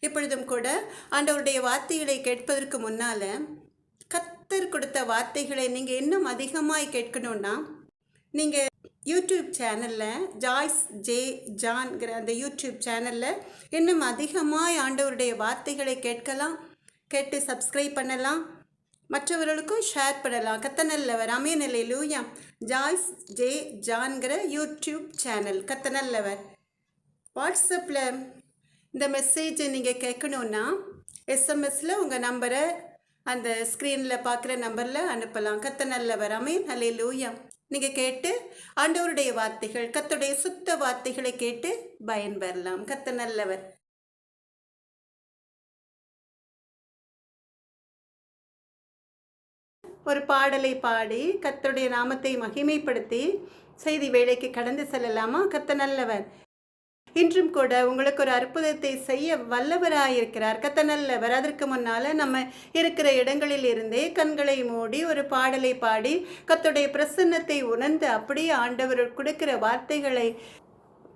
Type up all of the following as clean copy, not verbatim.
இப்பொழுதும் கூட ஆண்டவருடைய வார்த்தைகளை கேட்பதற்கு முன்னால் கர்த்தர் கொடுத்த வார்த்தைகளை நீங்கள் இன்னும் அதிகமாய் கேட்கணுன்னா நீங்கள் யூடியூப் சேனலில் ஜாய்ஸ் ஜே ஜான்கிற அந்த யூடியூப் சேனலில் இன்னும் அதிகமாய் ஆண்டவருடைய வார்த்தைகளை கேட்டு சப்ஸ்கிரைப் பண்ணலாம், மற்றவர்களுக்கும் ஷேர் பண்ணலாம். கத்தநல்லவர் ஆமென் அல்லேலூயா. ஜாய்ஸ் ஜே ஜான்கிற யூடியூப் சேனல் கத்தநல்லவர். வாட்ஸ்அப்பில் இந்த மெசேஜை நீங்கள் கேட்கணுன்னா எஸ்எம்எஸில் உங்கள் நம்பரை அந்த ஸ்க்ரீனில் பார்க்குற நம்பரில் அனுப்பலாம். கத்தநல்லவர் ஆமென் அல்லேலூயா. நீங்கள் கேட்டு ஆண்டவருடைய வார்த்தைகள், கர்த்தருடைய சுத்த வார்த்தைகளை கேட்டு பயன்பெறலாம். கத்தநல்லவர். ஒரு பாடலை பாடி கர்த்தருடைய நாமத்தை மகிமைப்படுத்தி செய்தி வேலைக்கு கடந்து செல்லலாமா? கத்தநல்லவர் இன்றும் கூட உங்களுக்கு ஒரு அற்புதத்தை செய்ய வல்லவராயிருக்கிறார். கத்தநல்லவர். அதற்கு முன்னால் நம்ம இருக்கிற இடங்களில் இருந்தே கண்களை மூடி ஒரு பாடலை பாடி கர்த்தருடைய பிரசன்னத்தை உணர்ந்து அப்படியே ஆண்டவர் கொடுக்கிற வார்த்தைகளை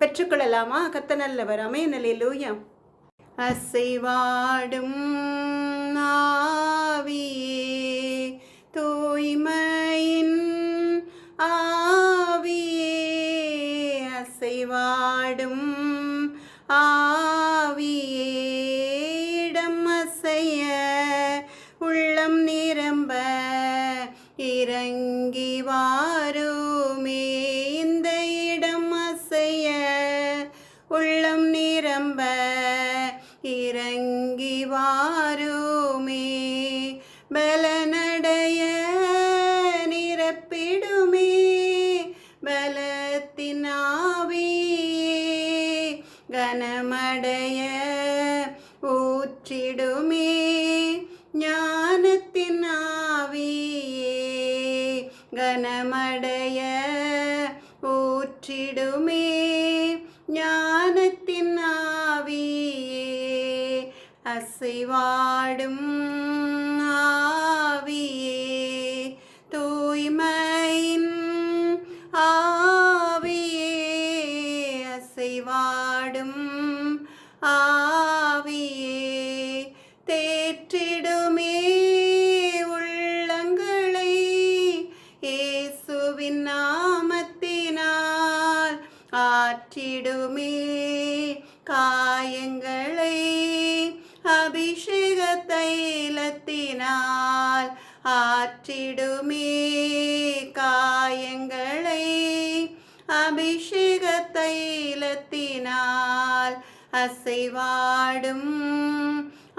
பெற்றுக்கொள்ளலாமா? கத்தநல்லவர் ஆமென் அல்லேலூயா. அசைவாடும் ஆவியே, தூய்மையின் ஆவியே, அசைவாடும் ஆவியே, இடம் அசைய உள்ளம் நிரம்ப இறங்கி வாருமே. இந்த இடம் அசைய உள்ளம் நிரம்ப இறங்கி வாருமே. பலனடைய நிரப்பிடுமே பலத்தின் ஆவியே, கனமடைய ஊற்றிடுமே ஞானத்தின் ஆவியே, கனமடைய ஊற்றிடுமே ஞானத்தின் ஆவியே. அசைவாடும் ஆவியே, தூய்மையின் ஆவியே, அசைவாடும் ஆவியே, தேற்றிடுமே உள்ளங்களை இயேசுவின் நாமத்தினால், ஆற்றிடுமே காயங்களை அபிஷேக தைலத்தினால், ஆற்றிடுமே காயங்களை அபிஷேக தைலத்தினால். அசைவாடும்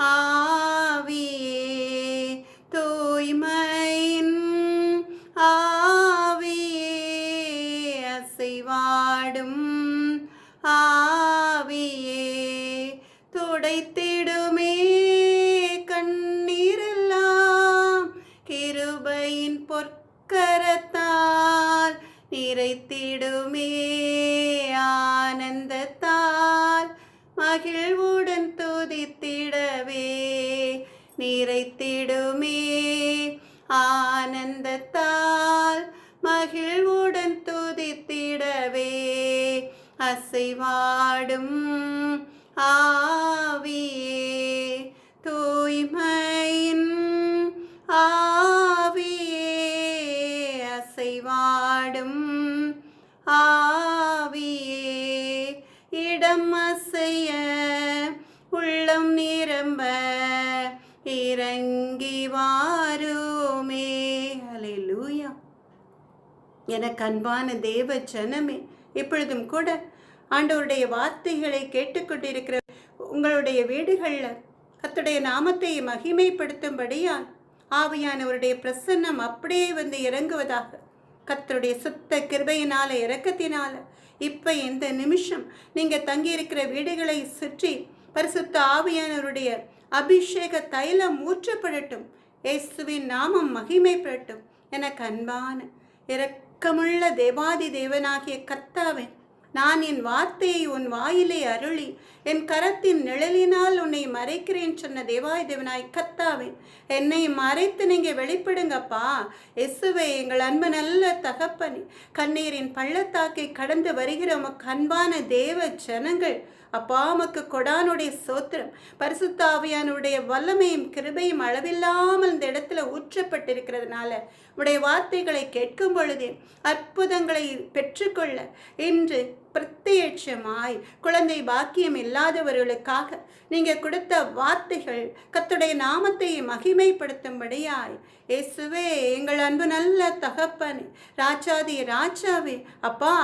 ஆவியே, தூய்மையின் ஆவியே, அசைவாடும் ஆவியே, துடைத்திடுமே கண்ணீரெல்லாம் கிருபையின் பொற்கரத்தால், நிறைத்திடுமே ஆனந்தத்தால், மகிழ்வுடன் துதித்திடவே, நிறைத்திடுமே ஆனந்தத்தால், மகிழ்வுடன் துதித்திடவே. அசைவாடும் ஆவியே, தூய்மையின் ஆவியே, அசைவாடும் ஆவியே, இடம் அசைய உள்ளம் நிரம்ப இறங்கி வாருமே. அல்லேலூயா. எனக்கு அன்பான தேவ ஜனமே, இப்பொழுதும் கூட ஆண்டவருடைய வார்த்தைகளை கேட்டுக்கொண்டிருக்கிற உங்களுடைய வீடுகளில் கர்த்தருடைய நாமத்தை மகிமைப்படுத்தும்படியால் ஆவியானவருடைய பிரசன்னம் அப்படியே வந்து இறங்குவதாக. கர்த்தருடைய சுத்த கிருபையினால இரக்கத்தினால இப்போ இந்த நிமிஷம் நீங்கள் தங்கியிருக்கிற வீடுகளை சுற்றி பரிசுத்த ஆவியானவருடைய அபிஷேக தைலம் ஊற்றப்படட்டும். இயேசுவின் நாமம் மகிமைப்படட்டும். எனக்கு அன்பான இரக்கமுள்ள தேவாதி தேவனாகிய கர்த்தாவே, நான் என் வார்த்தையை உன் வாயிலே அருளி என் கரத்தின் நிழலினால் உன்னை மறைக்கிறேன் சொன்ன தேவாய் தேவனாய் கர்த்தாவே, என்னை மறைத்து நீங்கள் வெளிப்படுங்கப்பா. இயேசுவே, எங்கள் அன்பு நல்ல தகப்பனே, கண்ணீரின் பள்ளத்தாக்கை கடந்து வருகிற உமக்கு அன்பான தேவ ஜனங்கள் அப்பா உமக்கு கொடானுடைய சோத்திரம். பரிசுத்த ஆவியானுடைய வல்லமையும் கிருபையும் அளவில்லாமல் இந்த இடத்துல ஊற்றப்பட்டிருக்கிறதுனால உடைய வார்த்தைகளை கேட்கும் பொழுதே அற்புதங்களை பெற்றுக்கொள்ள இன்று பிரத்யட்சமாய் குழந்தை பாக்கியம் இல்லாதவர்களுக்காக நீங்க கொடுத்த வார்த்தைகள் கர்த்தருடைய நாமத்தை மகிமைப்படுத்தும்படியாய் இயேசுவே, எங்கள் அன்பு நல்ல தகப்பனே, ராஜாதி ராஜாவே, அப்பா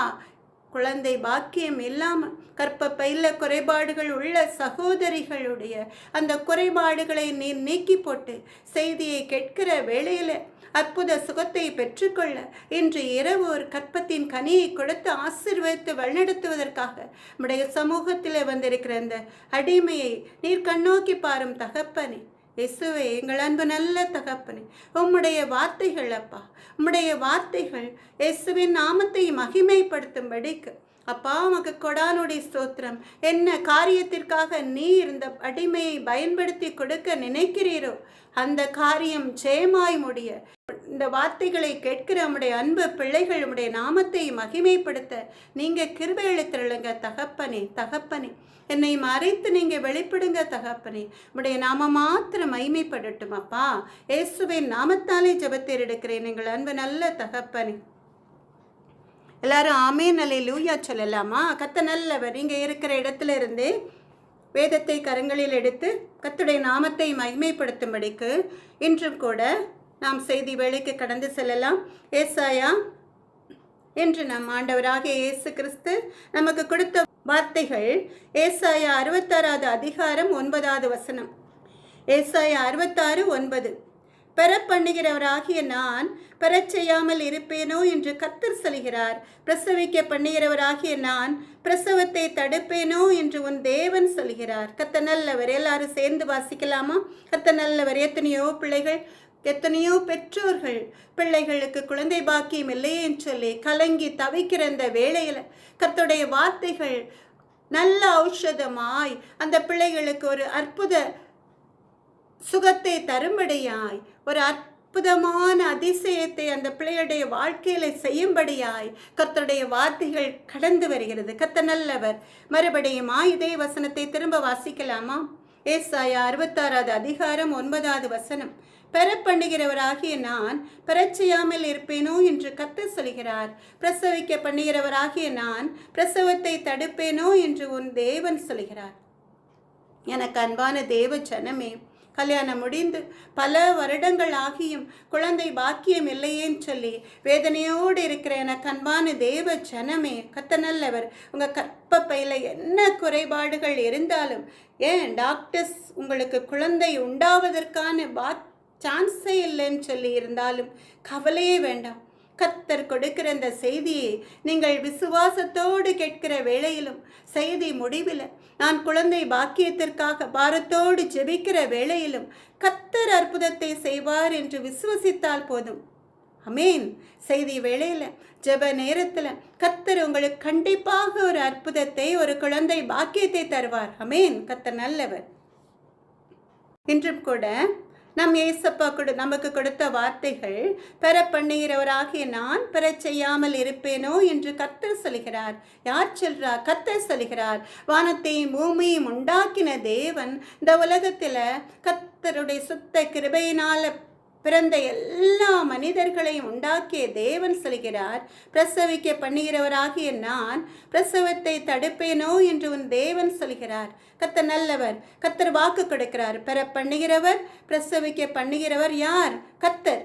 குழந்தை பாக்கியம் இல்லாமல் கற்பப்பையில குறைபாடுகள் உள்ள சகோதரிகளுடைய அந்த குறைபாடுகளை நீர் நீக்கி போட்டு செய்தியை கேட்கிற வேளையில அற்புத சுகத்தை பெற்றுக்கொள்ள இன்று இரவு ஒரு கற்பத்தின் கனியை கொடுத்து ஆசீர்வதித்து வழிநடத்துவதற்காக நம்முடைய சமூகத்தில் வந்திருக்கிற அந்த அடிமையை நீர் கண்ணோக்கி பாரும் தகப்பனே. இயேசுவே, எங்கள் அன்பு நல்ல தகப்பனே, உம்முடைய வார்த்தைகள் அப்பா, உம்முடைய வார்த்தைகள் இயேசுவின் நாமத்தை மகிமைப்படுத்தும்படிக்கு அப்பா உமக்கு கொடானுடைய ஸ்தோத்திரம். என்ன காரியத்திற்காக நீர் இந்த அடிமையை பயன்படுத்தி கொடுக்க நினைக்கிறீரோ அந்த காரியம் ஜெயமாய் முடிய இந்த வார்த்தைகளை கேட்கிற உம்முடைய அன்பு பிள்ளைகள் உம்முடைய நாமத்தை மகிமைப்படுத்த நீங்க கிருபை அளித்திருளுங்க தகப்பனே. தகப்பனே, என்னை மறைத்து நீங்க வெளிப்படுங்க தகப்பனே. உம்முடைய நாம மாத்திரம் மகிமைப்படட்டும் அப்பா. இயேசுவின் நாமத்தாலே ஜெபத்தை எடுக்கிறேன் எங்கள் அன்பு நல்ல தகப்பனே. எல்லாரும் ஆமென் அல்லேலூயா சொல்லலாமா? கர்த்தர் நல்லவர். இங்கே இருக்கிற இடத்துல இருந்து வேதத்தை கரங்களில் எடுத்து கர்த்தருடைய நாமத்தை மகிமைப்படுத்தும்படிக்கு இன்றும் கூட நாம் செய்தி வேளைக்கு கடந்து செல்லலாம். ஏசாயா என்று நம் ஆண்டவராகிய இயேசு கிறிஸ்து நமக்கு கொடுத்த வார்த்தைகள் ஏசாயா 66வது அதிகாரம் 9வது வசனம். ஏசாயா 66:9. பெற பண்ணுகிறவராகிய நான் பெறச் செய்யாமல் இருப்பேனோ என்று கர்த்தர் சொல்கிறார். பிரசவிக்க பண்ணுகிறவராகிய நான் பிரசவத்தை தடுப்பேனோ என்று உன் தேவன் சொல்கிறார். கர்த்தர் நல்லவர். எல்லாரும் சேர்ந்து வாசிக்கலாமா? கர்த்தர் நல்லவர். எத்தனையோ பிள்ளைகள், எத்தனையோ பெற்றோர்கள் பிள்ளைகளுக்கு குழந்தை பாக்கியம் இல்லையேன்னு சொல்லி கலங்கி தவிக்கிற இந்த வேளையில கர்த்தருடைய வார்த்தைகள் நல்ல ஔஷதமாய் அந்த பிள்ளைகளுக்கு ஒரு அற்புத சுகத்தை தரும்படியாய், ஒரு அற்புதமான அதிசயத்தை அந்த பிள்ளையுடைய வாழ்க்கையில செய்யும்படியாய் கர்த்தருடைய வார்த்தைகள் கடந்து வருகிறது. கர்த்தர் நல்லவர். மறுபடியுமா இதே வசனத்தை திரும்ப வாசிக்கலாமா? ஏசாயா 66வது அதிகாரம் 9வது வசனம். பெற பண்ணுகிறவராகிய நான் பெறச் செய்யாமல் இருப்பேனோ என்று கர்த்தர் சொல்கிறார். பிரசவிக்க பண்ணுகிறவராகிய நான் பிரசவத்தை தடுப்பேனோ என்று உன் தேவன் சொல்கிறார். எனக்கு அன்பான தேவ ஜனமே, கல்யாணம் முடிந்து பல வருடங்கள் ஆகியும் குழந்தை பாக்கியம் இல்லையேன்னு சொல்லி வேதனையோடு இருக்கிற எனக்கு அன்பான தேவ ஜனமே, கர்த்தர் நல்லவர். உங்கள் கற்பப்பையில் என்ன குறைபாடுகள் இருந்தாலும், ஏன் டாக்டர்ஸ் உங்களுக்கு குழந்தை உண்டாவதற்கான சான்ஸே இல்லைன்னு சொல்லி இருந்தாலும் கவலையே வேண்டாம். கர்த்தர் கொடுக்கிற அந்த செய்தியை நீங்கள் விசுவாசத்தோடு கேட்கிற வேளையிலும், செய்தி முடிவில் நான் குழந்தை பாக்கியத்திற்காக பாரத்தோடு ஜெபிக்கிற வேளையிலும் கர்த்தர் அற்புதத்தை செய்வார் என்று விசுவசித்தால் போதும். அமேன். செய்தி வேளையில் ஜெப நேரத்தில் கர்த்தர் உங்களுக்கு கண்டிப்பாக ஒரு அற்புதத்தை, ஒரு குழந்தை பாக்கியத்தை தருவார். அமேன். கர்த்தர் நல்லவர். இன்றும் கூட நம் ஏசப்பா நமக்கு கொடுத்த வார்த்தைகள், பெற பண்ணுகிறவராகிய நான் பெறச் செய்யாமல் இருப்பேனோ என்று கர்த்தர் சொல்கிறார். யார் சொல்றார்? கர்த்தர் சொல்கிறார். வானத்தையும் பூமியையும் உண்டாக்கின தேவன் இந்த உலகத்தில் கர்த்தருடைய சுத்த கிருபையினால பிறந்த எல்லா மனிதர்களையும் உண்டாக்கிய தேவன் சொல்கிறார். பிரசவிக்க பண்ணுகிறவராகிய நான் பிரசவத்தை தடுப்பேனோ என்று உன் தேவன் சொல்கிறார். கர்த்தர் நல்லவர். கர்த்தர் வாக்கு கொடுக்கிறார். பெற பண்ணுகிறவர், பிரசவிக்க பண்ணுகிறவர் யார்? கர்த்தர்.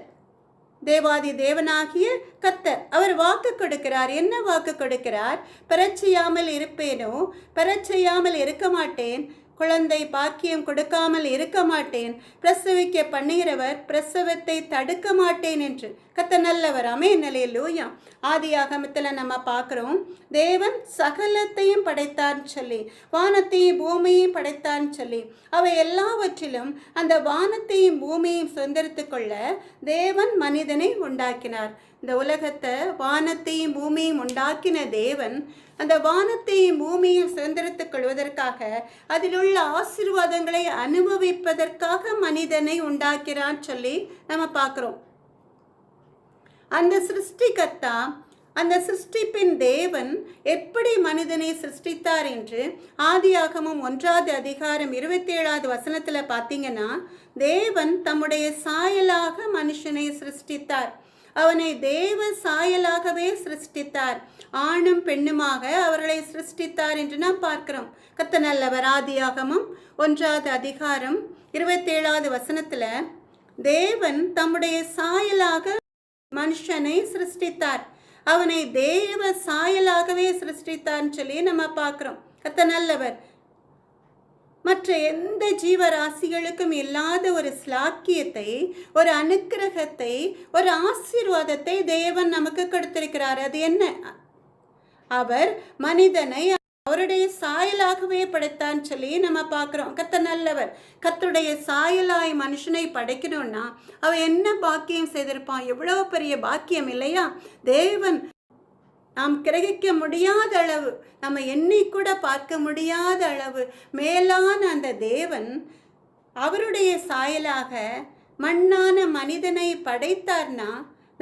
தேவாதி தேவனாகிய கர்த்தர். அவர் வாக்கு கொடுக்கிறார். என்ன வாக்கு கொடுக்கிறார்? பெறச் செய்யாமல் இருப்பேனோ, பெறச் செய்யாமல் இருக்க மாட்டேன், குழந்தை பாக்கியம் கொடுக்காமல் இருக்க மாட்டேன், பிரசவிக்க பண்ணுகிறவர் பிரசவத்தை தடுக்க மாட்டேன் என்று கர்த்தர் நல்லவர். ஆமென் அல்லேலூயா. ஆதியாகமத்தில் நம்ம பார்க்குறோம், தேவன் சகலத்தையும் படைத்தான்னு சொல்லி, வானத்தையும் பூமியையும் படைத்தான்னு சொல்லி, அவை எல்லாவற்றிலும் அந்த வானத்தையும் பூமியையும் சுதந்திரித்து கொள்ள தேவன் மனிதனை உண்டாக்கினார். இந்த உலகத்தை வானத்தையும் பூமியையும் உண்டாக்கின தேவன் அந்த வானத்தையும் பூமியையும் சுதந்திரித்துக் கொள்வதற்காக, அதில் உள்ள ஆசீர்வாதங்களை அனுபவிப்பதற்காக மனிதனை உண்டாக்கிறான்னு சொல்லி நம்ம பார்க்குறோம். அந்த சிருஷ்டிகர்த்தா அந்த சிருஷ்டிப்பின் தேவன் எப்படி மனிதனை சிருஷ்டித்தார் என்று ஆதியாகமம் 1வது அதிகாரம் 27வது வசனத்துல பார்த்தீங்கன்னா, தேவன் தம்முடைய சாயலாக மனுஷனை சிருஷ்டித்தார். அவனை தேவ சாயலாகவே சிருஷ்டித்தார். ஆணும் பெண்ணுமாக அவர்களை சிருஷ்டித்தார் என்று நாம் பார்க்கிறோம். கர்த்தர் நல்லவர். ஆதியாகமம் 1வது அதிகாரம் 27வது வசனத்துல தேவன் தம்முடைய சாயலாக மனுஷனை சிருஷ்டித்தார். அவனை தேவ சாயலாகவே சிருஷ்டித்தார்னு சொல்லி நம்ம பார்க்கிறோம். கர்த்தர் நல்லவர். மற்ற எந்த ஜீவராசிகளுக்கும் இல்லாத ஒரு ஸ்லாக்கியத்தை, ஒரு அனுக்கிரகத்தை, ஒரு ஆசீர்வாதத்தை தேவன் நமக்கு கொடுத்திருக்கிறார். அது என்ன? அவர் மனிதனை அவருடைய சாயலாகவே படைத்தான்னு சொல்லி நம்ம பார்க்கிறோம். கர்த்தர் நல்லவர். கர்த்தருடைய சாயலாய் மனுஷனை படைக்கணும்னா அவன் என்ன பாக்கியம் செய்திருப்பான்? எவ்வளவு பெரிய பாக்கியம் இல்லையா? தேவன் நாம் கிரகிக்க முடியாத அளவு, நம்ம எண்ணி கூட பார்க்க முடியாத அளவு மேலான அந்த தேவன் அவருடைய சாயலாக மண்ணான மனிதனை படைத்தார்னா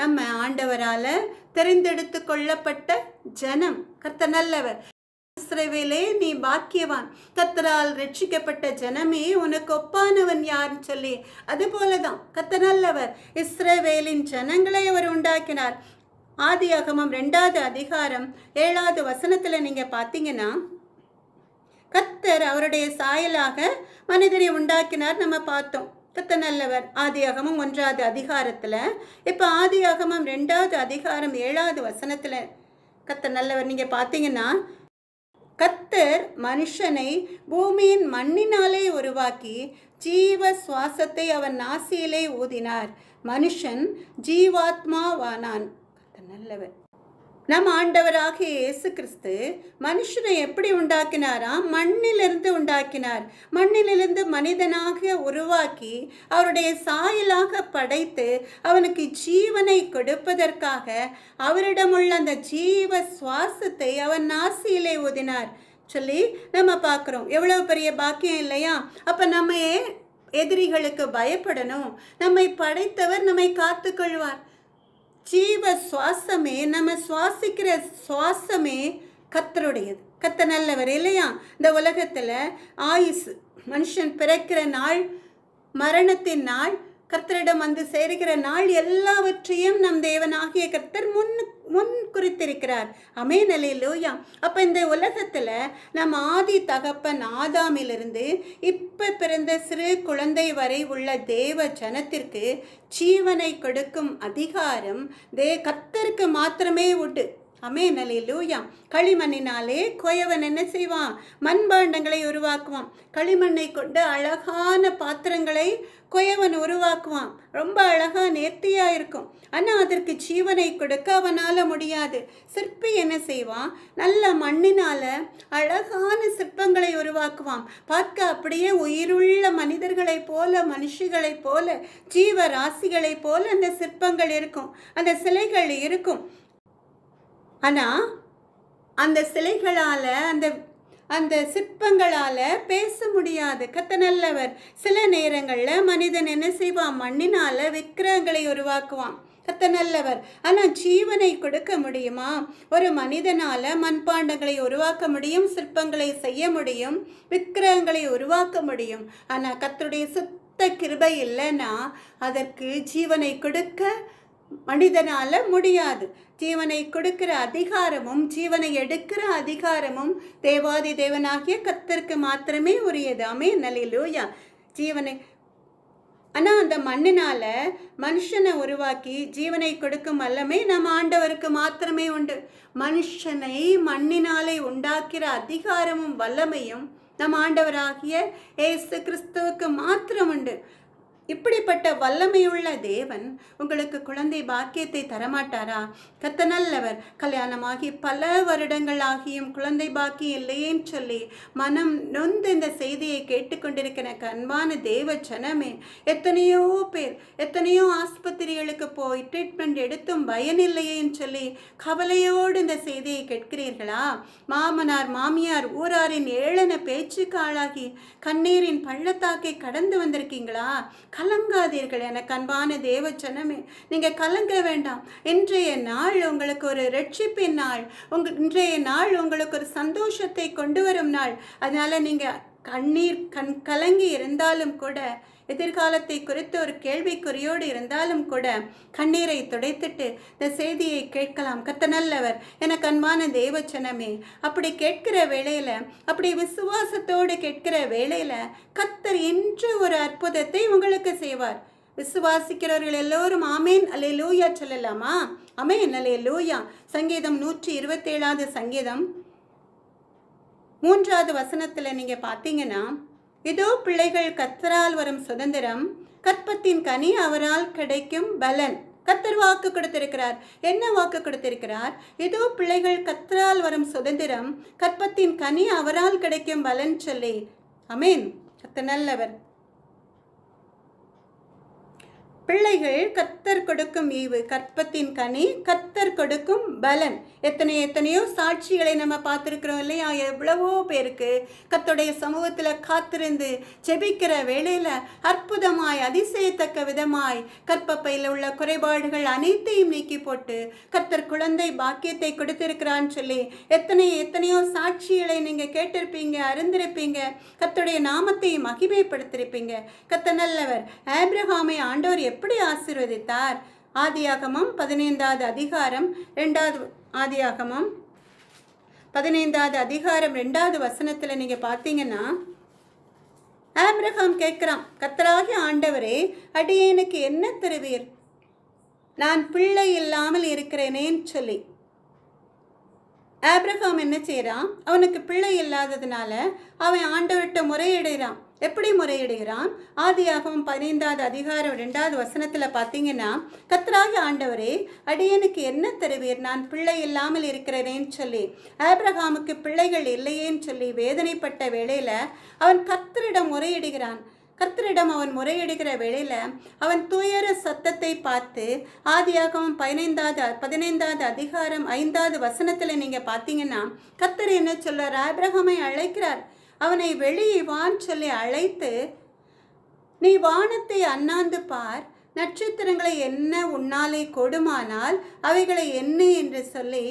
நம்ம ஆண்டவரால தெரிந்தெடுத்து கொள்ளப்பட்ட ஜனம். கர்த்தர் நல்லவர். இஸ்ரவேலே நீ பாக்கியவான், கர்த்தரால் ரட்சிக்கப்பட்ட ஜனமே உனக்கு ஒப்பானவன் யார்னு சொல்லி, அது போலதான் கர்த்தர் நல்லவர். இஸ்ரவேலின் ஜனங்களை அவர் உண்டாக்கினார். ஆதியாகமம் 2வது அதிகாரம் 7வது வசனத்துல நீங்க பார்த்தீங்கன்னா, கர்த்தர் அவருடைய சாயலாக மனிதனை உண்டாக்கினார் நம்ம பார்த்தோம். கர்த்தர் நல்லவர். ஆதியாகமம் 1வது அதிகாரத்துல, இப்ப ஆதியாகமம் 2வது அதிகாரம் 7வது வசனத்துல கர்த்தர் நல்லவர் நீங்க பார்த்தீங்கன்னா, கர்த்தர் மனுஷனை பூமியின் மண்ணினாலே உருவாக்கி ஜீவ சுவாசத்தை அவன் நாசியிலே ஊதினார். மனுஷன் ஜீவாத்மாவானான். நல்லவர். நம் ஆண்டவராகிய இயேசு கிறிஸ்து மனுஷனை எப்படி உண்டாக்கினாராம்? மண்ணிலிருந்து உண்டாக்கினார். மண்ணிலிருந்து மனிதனாக உருவாக்கி அவருடைய சாயலாக படைத்து அவனுக்கு ஜீவனை கொடுப்பதற்காக அவரிடமுள்ள அந்த ஜீவ சுவாசத்தை அவன் நாசியிலே ஊதினார் சொல்லி நம்ம பார்க்கிறோம். எவ்வளவு பெரிய பாக்கியம் இல்லையா? அப்ப நம்ம எதிரிகளுக்கு பயப்படணும்? நம்மை படைத்தவர் நம்மை காத்து கொள்வார். ஜீவ சுவாசமே, நம்ம சுவாசிக்கிற சுவாசமே கர்த்தருடையது. கர்த்தர் நல்லவர் இல்லையா? இந்த உலகத்துல ஆயுசு, மனுஷன் பிறக்கிற நாள், மரணத்தின் நாள், கர்த்தரிடம் வந்து சேருகிற நாள், எல்லாவற்றையும் நம் தேவனாகிய கர்த்தர் முன் குறித்திருக்கிறார். ஆமென், அல்லேலூயா. அப்ப இந்த உலகத்துல நம்ம ஆதி தகப்பன் ஆதாமிலிருந்து இப்ப பிறந்த சிறு குழந்தை வரை உள்ள தேவ ஜனத்திற்கு ஜீவனை கொடுக்கும் அதிகாரம் கர்த்தருக்கு மாத்திரமே உண்டு. ஆமென், அல்லேலூயா. களிமண்ணினாலே கோயவன் என்ன செய்வான்? மண்பாண்டங்களை உருவாக்குவான். களிமண்ணை கொண்டு அழகான பாத்திரங்களை கோயவன் உருவாக்குவான். ரொம்ப அழகா நேர்த்தியா இருக்கும். ஆனா அதற்கு ஜீவனை கொடுக்க அவனால முடியாது. சிற்பி என்ன செய்வான்? நல்ல மண்ணினால அழகான சிற்பங்களை உருவாக்குவான். பார்க்க அப்படியே உயிருள்ள மனிதர்களை போல, மனுஷிகளை போல, ஜீவ ராசிகளை போல அந்த சிற்பங்கள் இருக்கும், அந்த சிலைகள் இருக்கும். ஆனா அந்த சிலைகளால, அந்த சிற்பங்களால பேச முடியாது. கர்த்தர் நல்லவர். சில நேரங்கள்ல மனிதன் என்ன செய்வான்? மண்ணினால விக்கிரகங்களை உருவாக்குவான். கர்த்தர் நல்லவர். ஆனா ஜீவனை கொடுக்க முடியுமா? ஒரு மனிதனால மண்பாண்டங்களை உருவாக்க முடியும், சிற்பங்களை செய்ய முடியும், விக்கிரகங்களை உருவாக்க முடியும். ஆனா கர்த்தருடைய சுத்த கிருபை இல்லைன்னா அதற்கு ஜீவனை கொடுக்க மனிதனால முடியாது. ஜீவனை கொடுக்கிற அதிகாரமும் ஜீவனை எடுக்கிற அதிகாரமும் தேவாதி தேவனாகிய கர்த்தருக்கு மாத்திரமே உரியது. ஆமென், அல்லேலூயா. ஜீவனை ஆனா அந்த மண்ணினால மனுஷனை உருவாக்கி ஜீவனை கொடுக்கும் வல்லமை நம்ம ஆண்டவருக்கு மாத்திரமே உண்டு. மனுஷனை மண்ணினாலே உண்டாக்கிற அதிகாரமும் வல்லமையும் நம்ம ஆண்டவராகிய இயேசு கிறிஸ்துவுக்கு மாத்திரம் உண்டு. இப்படிப்பட்ட வல்லமையுள்ள தேவன் உங்களுக்கு குழந்தை பாக்கியத்தை தரமாட்டாரா? கர்த்தர் நல்லவர். கல்யாணமாகி பல வருடங்கள் ஆகியும் குழந்தை பாக்கியம் இல்லையேன்னு சொல்லி மனம் நொந்து இந்த செய்தியை கேட்டுக்கொண்டிருக்கிற அன்பான தேவ ஜனமே, எத்தனையோ பேர் எத்தனையோ ஆஸ்பத்திரிகளுக்கு போய் ட்ரீட்மெண்ட் எடுத்தும் பயனில்லையேன்னு சொல்லி கவலையோடு இந்த செய்தியை கேட்கிறீர்களா? மாமனார் மாமியார் ஊராரின் ஏளன பேச்சுக்கு ஆளாகி கண்ணீரின் பள்ளத்தாக்கை கடந்து வந்திருக்கீங்களா? கலங்காதீர்கள். எனக்கு அன்பான தேவ ஜனமே, நீங்கள் கலங்க வேண்டாம். இன்றைய நாள் உங்களுக்கு ஒரு ரட்சிப்பின் நாள். இன்றைய நாள் உங்களுக்கு ஒரு சந்தோஷத்தை கொண்டு வரும் நாள். அதனால் நீங்கள் கலங்கி இருந்தாலும் கூட, எதிர்காலத்தை குறித்து ஒரு கேள்விக்குறியோடு இருந்தாலும் கூட கண்ணீரை துடைத்துட்டு இந்த செய்தியை கேட்கலாம். கர்த்தர் நல்லவர். எனக்கு அன்பான தேவச்சனமே, அப்படி கேட்கிற வேளையில், அப்படி விசுவாசத்தோடு கேட்கிற வேளையில் கர்த்தர் இன்று ஒரு அற்புதத்தை உங்களுக்கு செய்வார். விசுவாசிக்கிறவர்கள் எல்லோரும் ஆமேன் அல்லேலூயா சொல்லலாமா? ஆமேன் அல்லேலூயா. சங்கீதம் 127வது சங்கீதம் 3வது வசனத்தில் நீங்கள் பார்த்தீங்கன்னா, இதோ பிள்ளைகள் கர்த்தரால் வரும் சுதந்திரம், கற்பத்தின் கனி அவரால் கிடைக்கும் பலன். கர்த்தர் வாக்கு கொடுத்திருக்கிறார். என்ன வாக்கு கொடுத்திருக்கிறார்? இதோ பிள்ளைகள் கர்த்தரால் வரும் சுதந்திரம், கற்பத்தின் கனி அவரால் கிடைக்கும் பலன் சொல்லி. ஆமென். கர்த்தர் நல்லவர். பிள்ளைகள் கர்த்தர் கொடுக்கும் ஈவு, கற்பத்தின் கனி கர்த்தர் கொடுக்கும் பலன். எத்தனையோ சாட்சிகளை நம்ம பார்த்துருக்கிறோம் இல்லையா? எவ்வளவோ பேருக்கு கர்த்தருடைய சமூகத்தில் காத்திருந்து ஜெபிக்கிற வேளையில் அற்புதமாய் அதிசயத்தக்க விதமாய் கற்பப்பையில் உள்ள குறைபாடுகள் அனைத்தையும் நீக்கி போட்டு கர்த்தர் குழந்தை பாக்கியத்தை கொடுத்திருக்கிறான்னு சொல்லி எத்தனையோ சாட்சிகளை நீங்கள் கேட்டிருப்பீங்க, அறிந்திருப்பீங்க. கர்த்தருடைய நாமத்தை மகிமைப்படுத்திருப்பீங்க. கர்த்தர் நல்லவர். ஆபிரகாமை ஆண்டவர் எப்படி ஆசீர்வதித்தார்? ஆதியாகமம் 15வது அதிகாரம் 2வது ஆதியாகமம் 15வது அதிகாரம் 2வது வசனத்தில் நீங்கள் பார்த்தீங்கன்னா, ஆபிரகாம் கேட்குறான், கர்த்தராகிய ஆண்டவரே, அடியேனுக்கு என்ன தருவீர்? நான் பிள்ளை இல்லாமல் இருக்கிறேனேன்னு சொல்லி. ஆபிரகாம் என்ன செய்கிறான்? அவனுக்கு பிள்ளை இல்லாததுனால அவன் ஆண்டவர்கிட்ட முறையிடுகிறான். எப்படி முறையிடுகிறான்? ஆதியாகமம் 15வது அதிகாரம் 2வது வசனத்தில் பார்த்தீங்கன்னா, கர்த்தராகிய ஆண்டவரே, அடியனுக்கு என்ன தருவீர்? நான் பிள்ளை இல்லாமல் இருக்கிறேன்னு சொல்லி. ஆபிரகாமுக்கு பிள்ளைகள் இல்லையேன்னு சொல்லி வேதனைப்பட்ட வேளையில் அவன் கர்த்தரிடம் முறையிடுகிறான். கர்த்தரிடம் அவன் முறையிடுகிற வேளையில் அவன் துயர சத்தத்தை பார்த்து ஆதியாகமம் 15வது அதிகாரம் 5வது வசனத்தில் நீங்கள் பார்த்தீங்கன்னா, கர்த்தர் என்ன சொல்றார்? ஆபிரகாமை அழைக்கிறார். அவனை வெளியே வான்னு சொல்லி அழைத்து, நீ வானத்தை அண்ணாந்து பார், நட்சத்திரங்களை என்ன உன்னாலே கொடுமானால் அவைகளை என்ன என்று சொல்லி,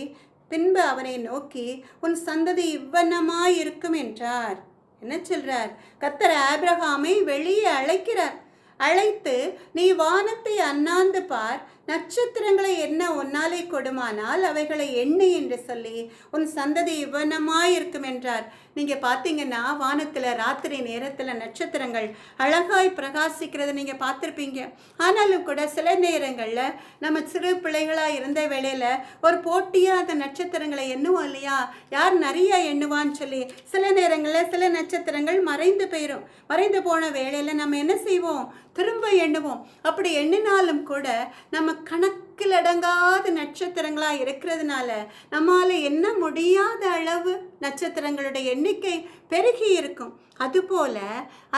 பின்பு அவனை நோக்கி உன் சந்ததி இவ்வண்ணமாய் இருக்கும் என்றார். என்ன சொல்றார்? கர்த்தர் ஆபிரகாமை வெளியே அழைக்கிறார். அழைத்து, நீ வானத்தை அண்ணாந்து பார், நட்சத்திரங்களை என்ன உன்னாலே கொடுமானால் அவைகளை எண்ணு என்று சொல்லி உன் சந்ததி இவ்வனமாய் இருக்கும் என்றார். நீங்கள் பார்த்தீங்கன்னா, வானத்தில் ராத்திரி நேரத்தில் நட்சத்திரங்கள் அழகாய் பிரகாசிக்கிறத நீங்கள் பார்த்துருப்பீங்க. ஆனாலும் கூட சில நேரங்களில் நம்ம சிறு பிள்ளைகளாக இருந்த வேளையில் ஒரு போட்டியாக அந்த நட்சத்திரங்களை எண்ணுவோம் இல்லையா? யார் நிறைய எண்ணுவான்னு சொல்லி. சில நேரங்களில் சில நட்சத்திரங்கள் மறைந்து போயிடும். மறைந்து போன வேளையில் நம்ம என்ன செய்வோம்? திரும்ப எண்ணுவோம். அப்படி எண்ணினாலும் கூட நம்ம கணக்கில் அடங்காத நட்சத்திரங்களாக இருக்கிறதுனால நம்மால் எண்ண முடியாத அளவு நட்சத்திரங்களுடைய எண்ணிக்கை பெருகி இருக்கும். அதுபோல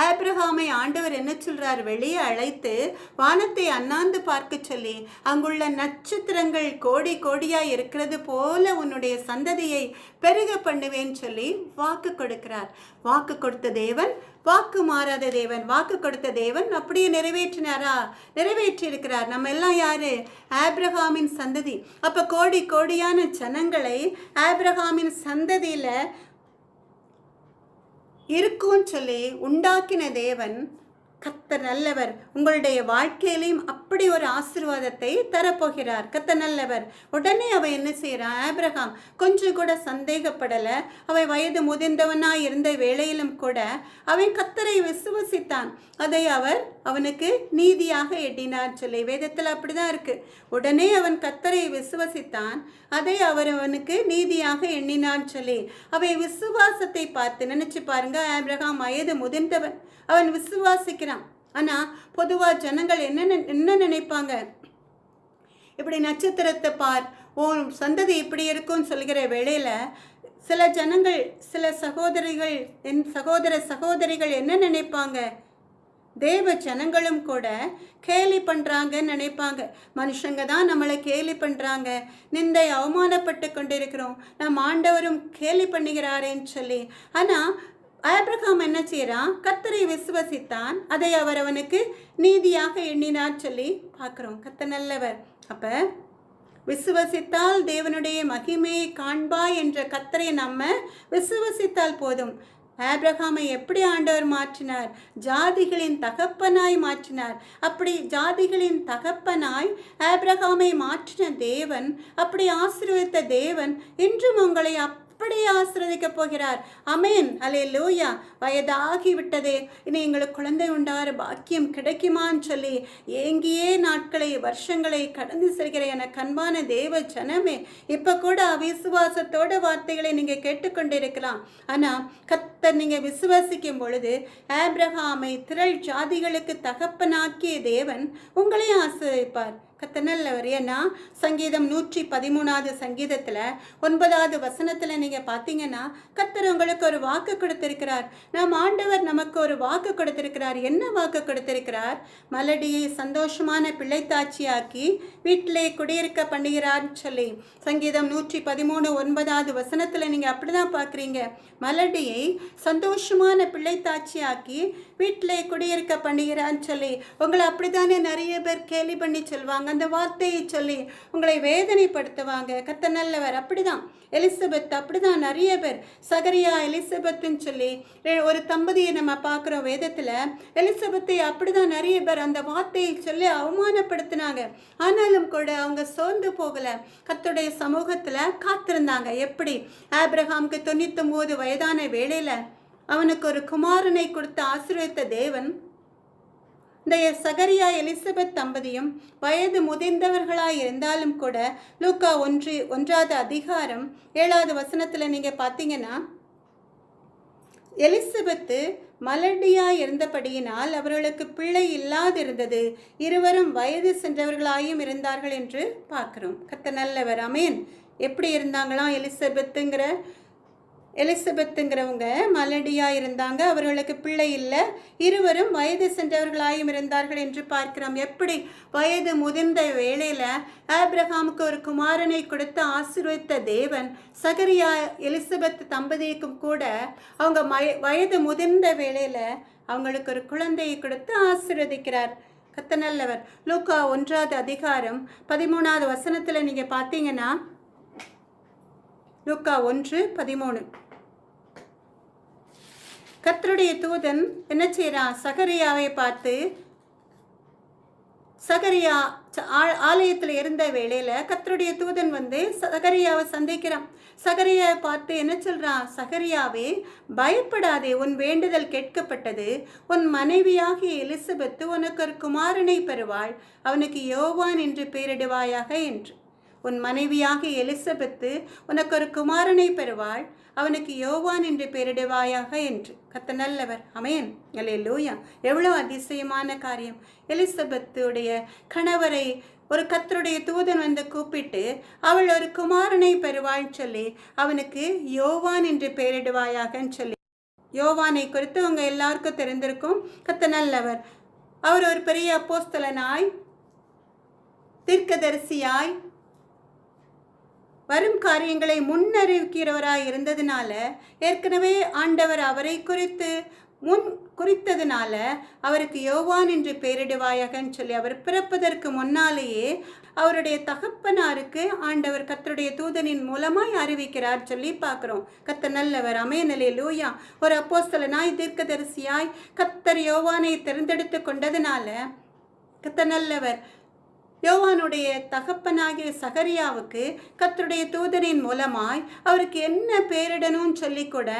ஆபிரகாமை ஆண்டவர் என்ன சொல்றார்? வெளியே அழைத்து வானத்தை அண்ணாந்து பார்க்க சொல்லி, அங்குள்ள நட்சத்திரங்கள் கோடி கோடியாய் இருக்கிறது போல உன்னுடைய சந்ததியை பெருக பண்ணுவேன்னு சொல்லி வாக்கு கொடுக்கிறார். வாக்கு கொடுத்த தேவன், வாக்கு மாறாத தேவன். வாக்கு கொடுத்த தேவன் அப்படியே நிறைவேற்றினாரா? நிறைவேற்றி இருக்கிறார். நம்ம எல்லாம் யாரு? ஆபிரகாமின் சந்ததி. அப்ப கோடி கோடியான ஜனங்களை ஆபிரகாமின் சந்ததியில இருக்கும்னு சொல்லி உண்டாக்கின தேவன் கர்த்தர் நல்லவர். உங்களுடைய வாழ்க்கையிலையும் அப்படி ஒரு ஆசீர்வாதத்தை தரப்போகிறார். கர்த்தர் நல்லவர். உடனே அவன் என்ன செய்கிறான்? ஆபிரகாம் கொஞ்சம் கூட சந்தேகப்படலை. அவன் வயது முதிர்ந்தவனாய் இருந்த வேளையிலும் கூட அவன் கர்த்தரை விசுவசித்தான். அதை அவர் அவனுக்கு நீதியாக எண்ணினார் சொல்லி வேதத்தில் அப்படிதான் இருக்கு. உடனே அவன் கர்த்தரை விசுவசித்தான், அதை அவர் அவனுக்கு நீதியாக எண்ணினான் சொல்லி. அவன் விசுவாசத்தை பார்த்து நினைச்சு பாருங்க. ஆபிரகாம் வயது முதிர்ந்தவன், அவன் விசுவாசிக்கிறான். ஆனால் பொதுவாக ஜனங்கள் என்ன நினைப்பாங்க? இப்படி நட்சத்திரத்தை பார், ஓ சந்ததி இப்படி இருக்கும்னு சொல்கிற வேளையில் சில ஜனங்கள், சில சகோதரிகள், என் சகோதரிகள் என்ன நினைப்பாங்க? தேவ ஜனங்களும் கூட கேலி பண்ணுறாங்கன்னு நினைப்பாங்க. மனுஷங்க தான் நம்மளை கேலி பண்ணுறாங்க, நிந்தை அவமானப்பட்டு கொண்டிருக்கிறோம், நம் ஆண்டவரும் கேலி பண்ணுகிறாரேன்னு சொல்லி. ஆனால் ஆபிரகாம் என்ன செய்யறான்? கர்த்தரை விசுவசித்தான், அதை அவர் அவனுக்கு நீதியாக எண்ணினார் சொல்லி பார்க்கிறோம். கர்த்தர் நல்லவர். அப்ப விசுவசித்தால் தேவனுடைய மகிமையை காண்பாய் என்ற கர்த்தரை நம்ம விசுவசித்தால் போதும். ஆபிரகாமை எப்படி ஆண்டவர் மாற்றினார்? ஜாதிகளின் தகப்பனாய் மாற்றினார். அப்படி ஜாதிகளின் தகப்பனாய் ஆபிரகாமை மாற்றின தேவன், அப்படி ஆசீர்வதித்த தேவன் இன்றும் உங்களை அப்படியே ஆசீர்வதிக்க போகிறார். அமேன். அல்லேலூயா. வயதாகி விட்டதே, இனி எங்களுக்கு குழந்தை உண்டார பாக்கியம் கிடைக்குமான்னு சொல்லி ஏங்கியே நாட்களை வருஷங்களை கடந்து செல்கிற எனக்கு அன்பான தேவ ஜனமே, இப்ப கூட அவிசுவாசத்தோட வார்த்தைகளை நீங்க கேட்டுக்கொண்டிருக்கலாம். ஆனா கர்த்தர் நீங்க விசுவாசிக்கும் பொழுது ஆபிரகாமை திரள் ஜாதிகளுக்கு தகப்பனாக்கிய தேவன் உங்களை ஆசீர்வதிப்பார். கர்த்தர் நல்லவர். ஏன்னா சங்கீதம் 113வது சங்கீதத்துல 9வது வசனத்துல நீங்க பாத்தீங்கன்னா கர்த்தர் உங்களுக்கு ஒரு வாக்கு கொடுத்திருக்கிறார். நம் ஆண்டவர் நமக்கு ஒரு வாக்கு கொடுத்திருக்கிறார். என்ன வாக்கு கொடுத்திருக்கிறார்? மலடியை சந்தோஷமான பிள்ளைத்தாட்சியாக்கி வீட்டிலே குடியிருக்க பண்ணுகிறார்னு சொல்லி சங்கீதம் 113:9வது வசனத்துல நீங்க அப்படிதான் பாக்குறீங்க. மலடியை சந்தோஷமான பிள்ளைத்தாட்சியாக்கி வீட்டிலே குடியிருக்க பண்ணுகிறான்னு சொல்லி உங்களை அப்படித்தானே நிறைய பேர் கேலி பண்ணி சொல்வாங்க. அந்த வார்த்தையை சொல்லி உங்களை வேதனைப்படுத்துவாங்க. கர்த்தர் நல்லவர். அப்படிதான் எலிசபெத், அப்படிதான் நிறைய பேர் சகரியா எலிசபெத்துன்னு சொல்லி ஒரு தம்பதியை நம்ம பார்க்குறோம் வேதத்துல. எலிசபெத்தை அப்படிதான் நிறைய பேர் அந்த வார்த்தையை சொல்லி அவமானப்படுத்தினாங்க. ஆனாலும் கூட அவங்க சோர்ந்து போகல, கர்த்தருடைய சமூகத்துல காத்திருந்தாங்க. எப்படி? ஆபிரகாமுக்கு 99 வயதான வேளையில அவனுக்கு ஒரு குமாரனை கொடுத்து ஆசீர்வதித்த தேவன், இந்த சகரியா எலிசபெத் தம்பதியும் வயது முதிர்ந்தவர்களாய் இருந்தாலும் கூட லூக்கா 1வது அதிகாரம் 7வது வசனத்துல நீங்க பாத்தீங்கன்னா, எலிசபெத்து மலடியாய் இருந்தபடியினால் அவர்களுக்கு பிள்ளை இல்லாதிருந்தது, இருவரும் வயது சென்றவர்களாயும் இருந்தார்கள் என்று பார்க்கிறோம். கர்த்தர் நல்லவர். ஆமென். எப்படி இருந்தாங்களாம்? எலிசபெத்துங்கிறவங்க மலடியாக இருந்தாங்க, அவர்களுக்கு பிள்ளை இல்லை, இருவரும் வயது சென்றவர்களாயும் இருந்தார்கள் என்று பார்க்கிறோம். எப்படி? வயது முதிர்ந்த வேளையில ஆபிரகாமுக்கு ஒரு குமாரனை கொடுத்து ஆசீர்வதித்த தேவன் சகரியா எலிசபெத் தம்பதிக்கும் கூட அவங்க வயது முதிர்ந்த வேளையில அவங்களுக்கு ஒரு குழந்தையை கொடுத்து ஆசீர்வதிக்கிறார். கர்த்தர் நல்லவர். லூக்கா 1வது அதிகாரம் 13வது வசனத்துல நீங்க பார்த்தீங்கன்னா, லூக்கா 1:13 கர்த்தருடைய தூதன் என்ன செய்யறான்? சகரியாவை பார்த்து, சகரியா ஆலயத்தில் இருந்த வேளையில கர்த்தருடைய தூதன் வந்து சகரியாவை சந்திக்கிறான். சகரியாவை பார்த்து என்ன சொல்றான்? சகரியாவே, பயப்படாதே, உன் வேண்டுதல் கேட்கப்பட்டது. உன் மனைவியாகிய எலிசபெத்து உனக்கு ஒரு குமாரனை பெறுவாள், அவனுக்கு யோவான் என்று பெயரிடுவாயாக என்று. உன் மனைவியாக எலிசபெத்து உனக்கு ஒரு குமாரனை பெறுவாள், அவனுக்கு யோவான் என்று பெயரிடுவாயாக என்று. கர்த்தர் நல்லவர். ஆமென். அல்லேலூயா. எவ்வளவு அதிசயமான காரியம்! எலிசபெத்துடைய கணவரை ஒரு கர்த்தருடைய தூதன் வந்து கூப்பிட்டு அவள் ஒரு குமாரனை பெறுவாள்னு சொல்லி அவனுக்கு யோவான் என்று பெயரிடுவாயாகன்னு சொல்லி. யோவானை குறித்து உங்க எல்லாருக்கும் தெரிந்திருக்கும். கர்த்தர் நல்லவர். அவர் ஒரு பெரிய அப்போஸ்தலனாய் தீர்க்கதரிசியாய் வரும் காரியங்களை முன்னறிவிக்கிறவராய் இருந்ததுனால, ஏற்கனவே ஆண்டவர் அவரை குறித்ததுனால அவருக்கு யோவான் என்று பெயரிடுவாயாகன்னு சொல்லி அவர் பிறப்பதற்கு முன்னாலேயே அவருடைய தகப்பனாருக்கு ஆண்டவர் கர்த்தருடைய தூதனின் மூலமாய் அறிவிக்கிறார் சொல்லி பார்க்கிறோம். கர்த்தர் நல்லவர். ஆமென். அல்லேலூயா. ஒரு அப்போஸ்தலனாய் தீர்க்கதரிசியாய் கர்த்தர் யோவானை தேர்ந்தெடுத்து கொண்டதுனால கர்த்தர் நல்லவர். யோவானுடைய தகப்பனாகிய சகரியாவுக்கு கர்த்தருடைய தூதனின் மூலமாய் அவருக்கு என்ன பெயரிடணும்னு சொல்லி கூட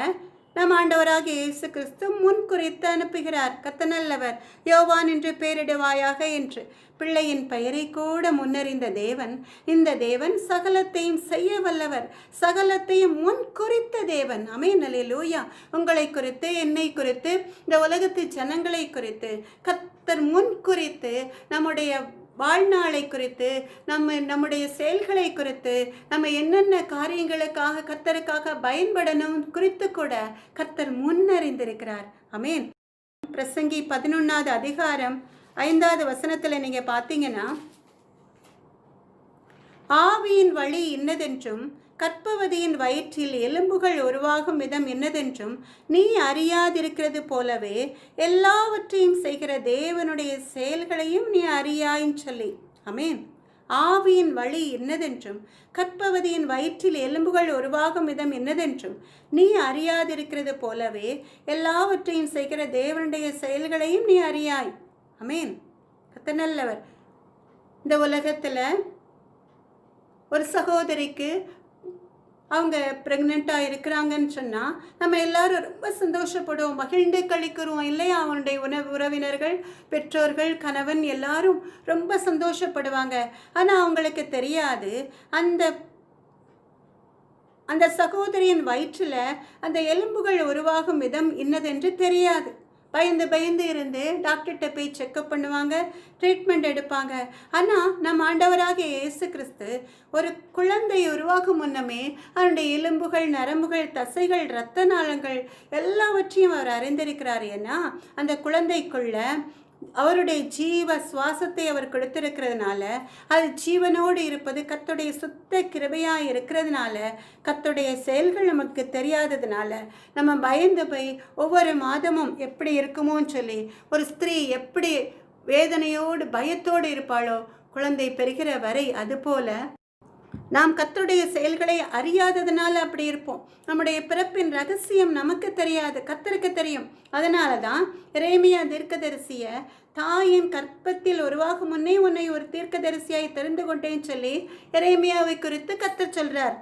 நம் ஆண்டவராகிய இயேசு கிறிஸ்து முன்குறித்து அனுப்புகிறார். கர்த்தர் நல்லவர். யோவான் என்று பெயரிடுவாயாக என்று. பிள்ளையின் பெயரை கூட முன்னறிந்த தேவன், இந்த தேவன் சகலத்தையும் செய்ய வல்லவர், சகலத்தையும் முன்குறித்த தேவன். ஆமென். அல்லேலூயா. உங்களை குறித்து, என்னை குறித்து, இந்த உலகத்து ஜனங்களை குறித்து கர்த்தர் முன்குறித்து நம்முடைய வாழ்நாளை குறித்து, நம்முடைய செயல்களை குறித்து, நம்ம என்னென்ன காரியங்களுக்காக கர்த்தருக்காக பயன்படணும் குறித்து கூட கர்த்தர் முன்னறிந்திருக்கிறார். ஆமென். பிரசங்கி 11வது அதிகாரம் 5வது வசனத்துல நீங்க பார்த்தீங்கன்னா, ஆவியின் வழி இன்னதென்றும் கற்பவதியின் வயிற்றில் எலும்புகள் உருவாகும் விதம் என்னதென்றும் நீ அறியாதிருக்கிறது போலவே எல்லாவற்றையும் செய்கிற தேவனுடைய செயல்களையும் நீ அறியாயின்னு சொல்லி. ஆமென். ஆவியின் வழி என்னதென்றும் கற்பவதியின் வயிற்றில் எலும்புகள் உருவாகும் விதம் என்னதென்றும் நீ அறியாதிருக்கிறது போலவே எல்லாவற்றையும் செய்கிற தேவனுடைய செயல்களையும் நீ அறியாய். ஆமென். கர்த்தர் நல்லவர். இந்த உலகத்தில் ஒரு சகோதரிக்கு அவங்க ப்ரெக்னெண்ட்டாக இருக்கிறாங்கன்னு சொன்னால் நம்ம எல்லாரும் ரொம்ப சந்தோஷப்படுவோம், மகிழ்ந்து கழிக்கிறோம் இல்லையா? அவனுடைய உறவினர்கள், பெற்றோர்கள், கணவன் எல்லாரும் ரொம்ப சந்தோஷப்படுவாங்க. ஆனால் அவங்களுக்கு தெரியாது அந்த அந்த சகோதரியின் வயிற்றில் அந்த எலும்புகள் உருவாகும் விதம் இன்னதென்று தெரியாது. பயந்து இருந்து டாக்டர்கிட்ட போய் செக்கப் பண்ணுவாங்க, ட்ரீட்மெண்ட் எடுப்பாங்க. ஆனால் நம்ம ஆண்டவராகிய இயேசு கிறிஸ்து ஒரு குழந்தை உருவாகும் முன்னமே அவருடைய எலும்புகள், நரம்புகள், தசைகள், இரத்த நாளங்கள் எல்லாவற்றையும் அவர் அறிந்திருக்கிறார். ஏன்னா அந்த குழந்தைக்குள்ள அவருடைய ஜீவ சுவாசத்தை அவர் கொடுத்திருக்கிறதுனால, அது ஜீவனோடு இருப்பது கர்த்தருடைய சுத்த கிருபையாக இருக்கிறதுனால, கர்த்தருடைய செயல்கள் நமக்கு தெரியாததுனால நம்ம பயந்து போய் ஒவ்வொரு மாதமும் எப்படி இருக்குமோன்னு சொல்லி, ஒரு ஸ்திரீ எப்படி வேதனையோடு பயத்தோடு இருப்பாளோ குழந்தை பெறுகிற வரை, அதுபோல நாம் கர்த்தருடைய செயல்களை அறியாததுனால அப்படி இருப்போம். நம்முடைய பிறப்பின் ரகசியம் நமக்கு தெரியாது, கர்த்தருக்கு தெரியும். அதனால தான் எரேமியா தீர்க்கதரிசிய தாயின் கற்பத்தில் உருவாகும் முன்னே உன்னை ஒரு தீர்க்கதரிசியாய் தெரிந்து கொண்டேன்னு சொல்லி எரேமியாவை குறித்து கர்த்தர் சொல்றார்.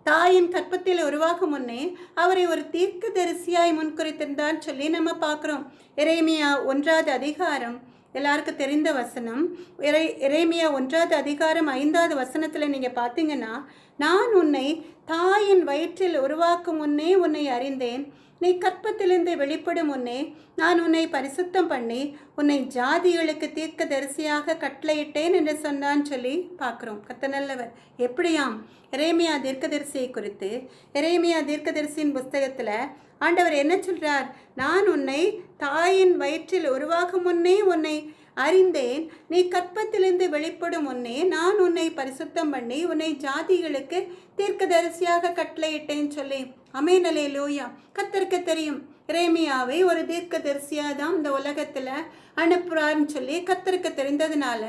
தாயின் கற்பத்தில் உருவாகும் முன்னே அவரை ஒரு தீர்க்கதரிசியாய் முன்குறித்திருந்தான்னு சொல்லி நம்ம பார்க்குறோம். எரேமியா 1வது அதிகாரம் எல்லாருக்கும் தெரிந்த வசனம். எரேமியா 1வது அதிகாரம் 5வது வசனத்தில் நீங்கள் பார்த்தீங்கன்னா, நான் உன்னை தாயின் வயிற்றில் உருவாக்கும் முன்னே உன்னை அறிந்தேன், நீ கற்பத்திலிருந்து வெளிப்படும் முன்னே நான் உன்னை பரிசுத்தம் பண்ணி உன்னை ஜாதிகளுக்கு தீர்க்கதரிசியாக கட்டளையிட்டேன் என்று சொன்னான்னு சொல்லி பார்க்குறோம். கர்த்தர் நல்லவர். எப்படியாம் எரேமியா தீர்க்கதரிசியை குறித்து எரேமியா தீர்க்கதரிசியின் புஸ்தகத்தில் ஆண்டவர் என்ன சொல்றார்? நான் உன்னை தாயின் வயிற்றில் உருவாகும் முன்னே உன்னை அறிந்தேன், நீ கற்பத்திலிருந்து வெளிப்படும் முன்னே நான் உன்னை பரிசுத்தம் பண்ணி உன்னை ஜாதிகளுக்கு தீர்க்கதரிசியாக கட்டளையிட்டேன்னு சொல்லி. ஆமென், அல்லேலூயா. கர்த்தருக்கு தெரியும் எரேமியாவை ஒரு தீர்க்கதரிசியாக தான் இந்த உலகத்தில் அனுப்புறாருன்னு சொல்லி கர்த்தருக்கு தெரிந்ததுனால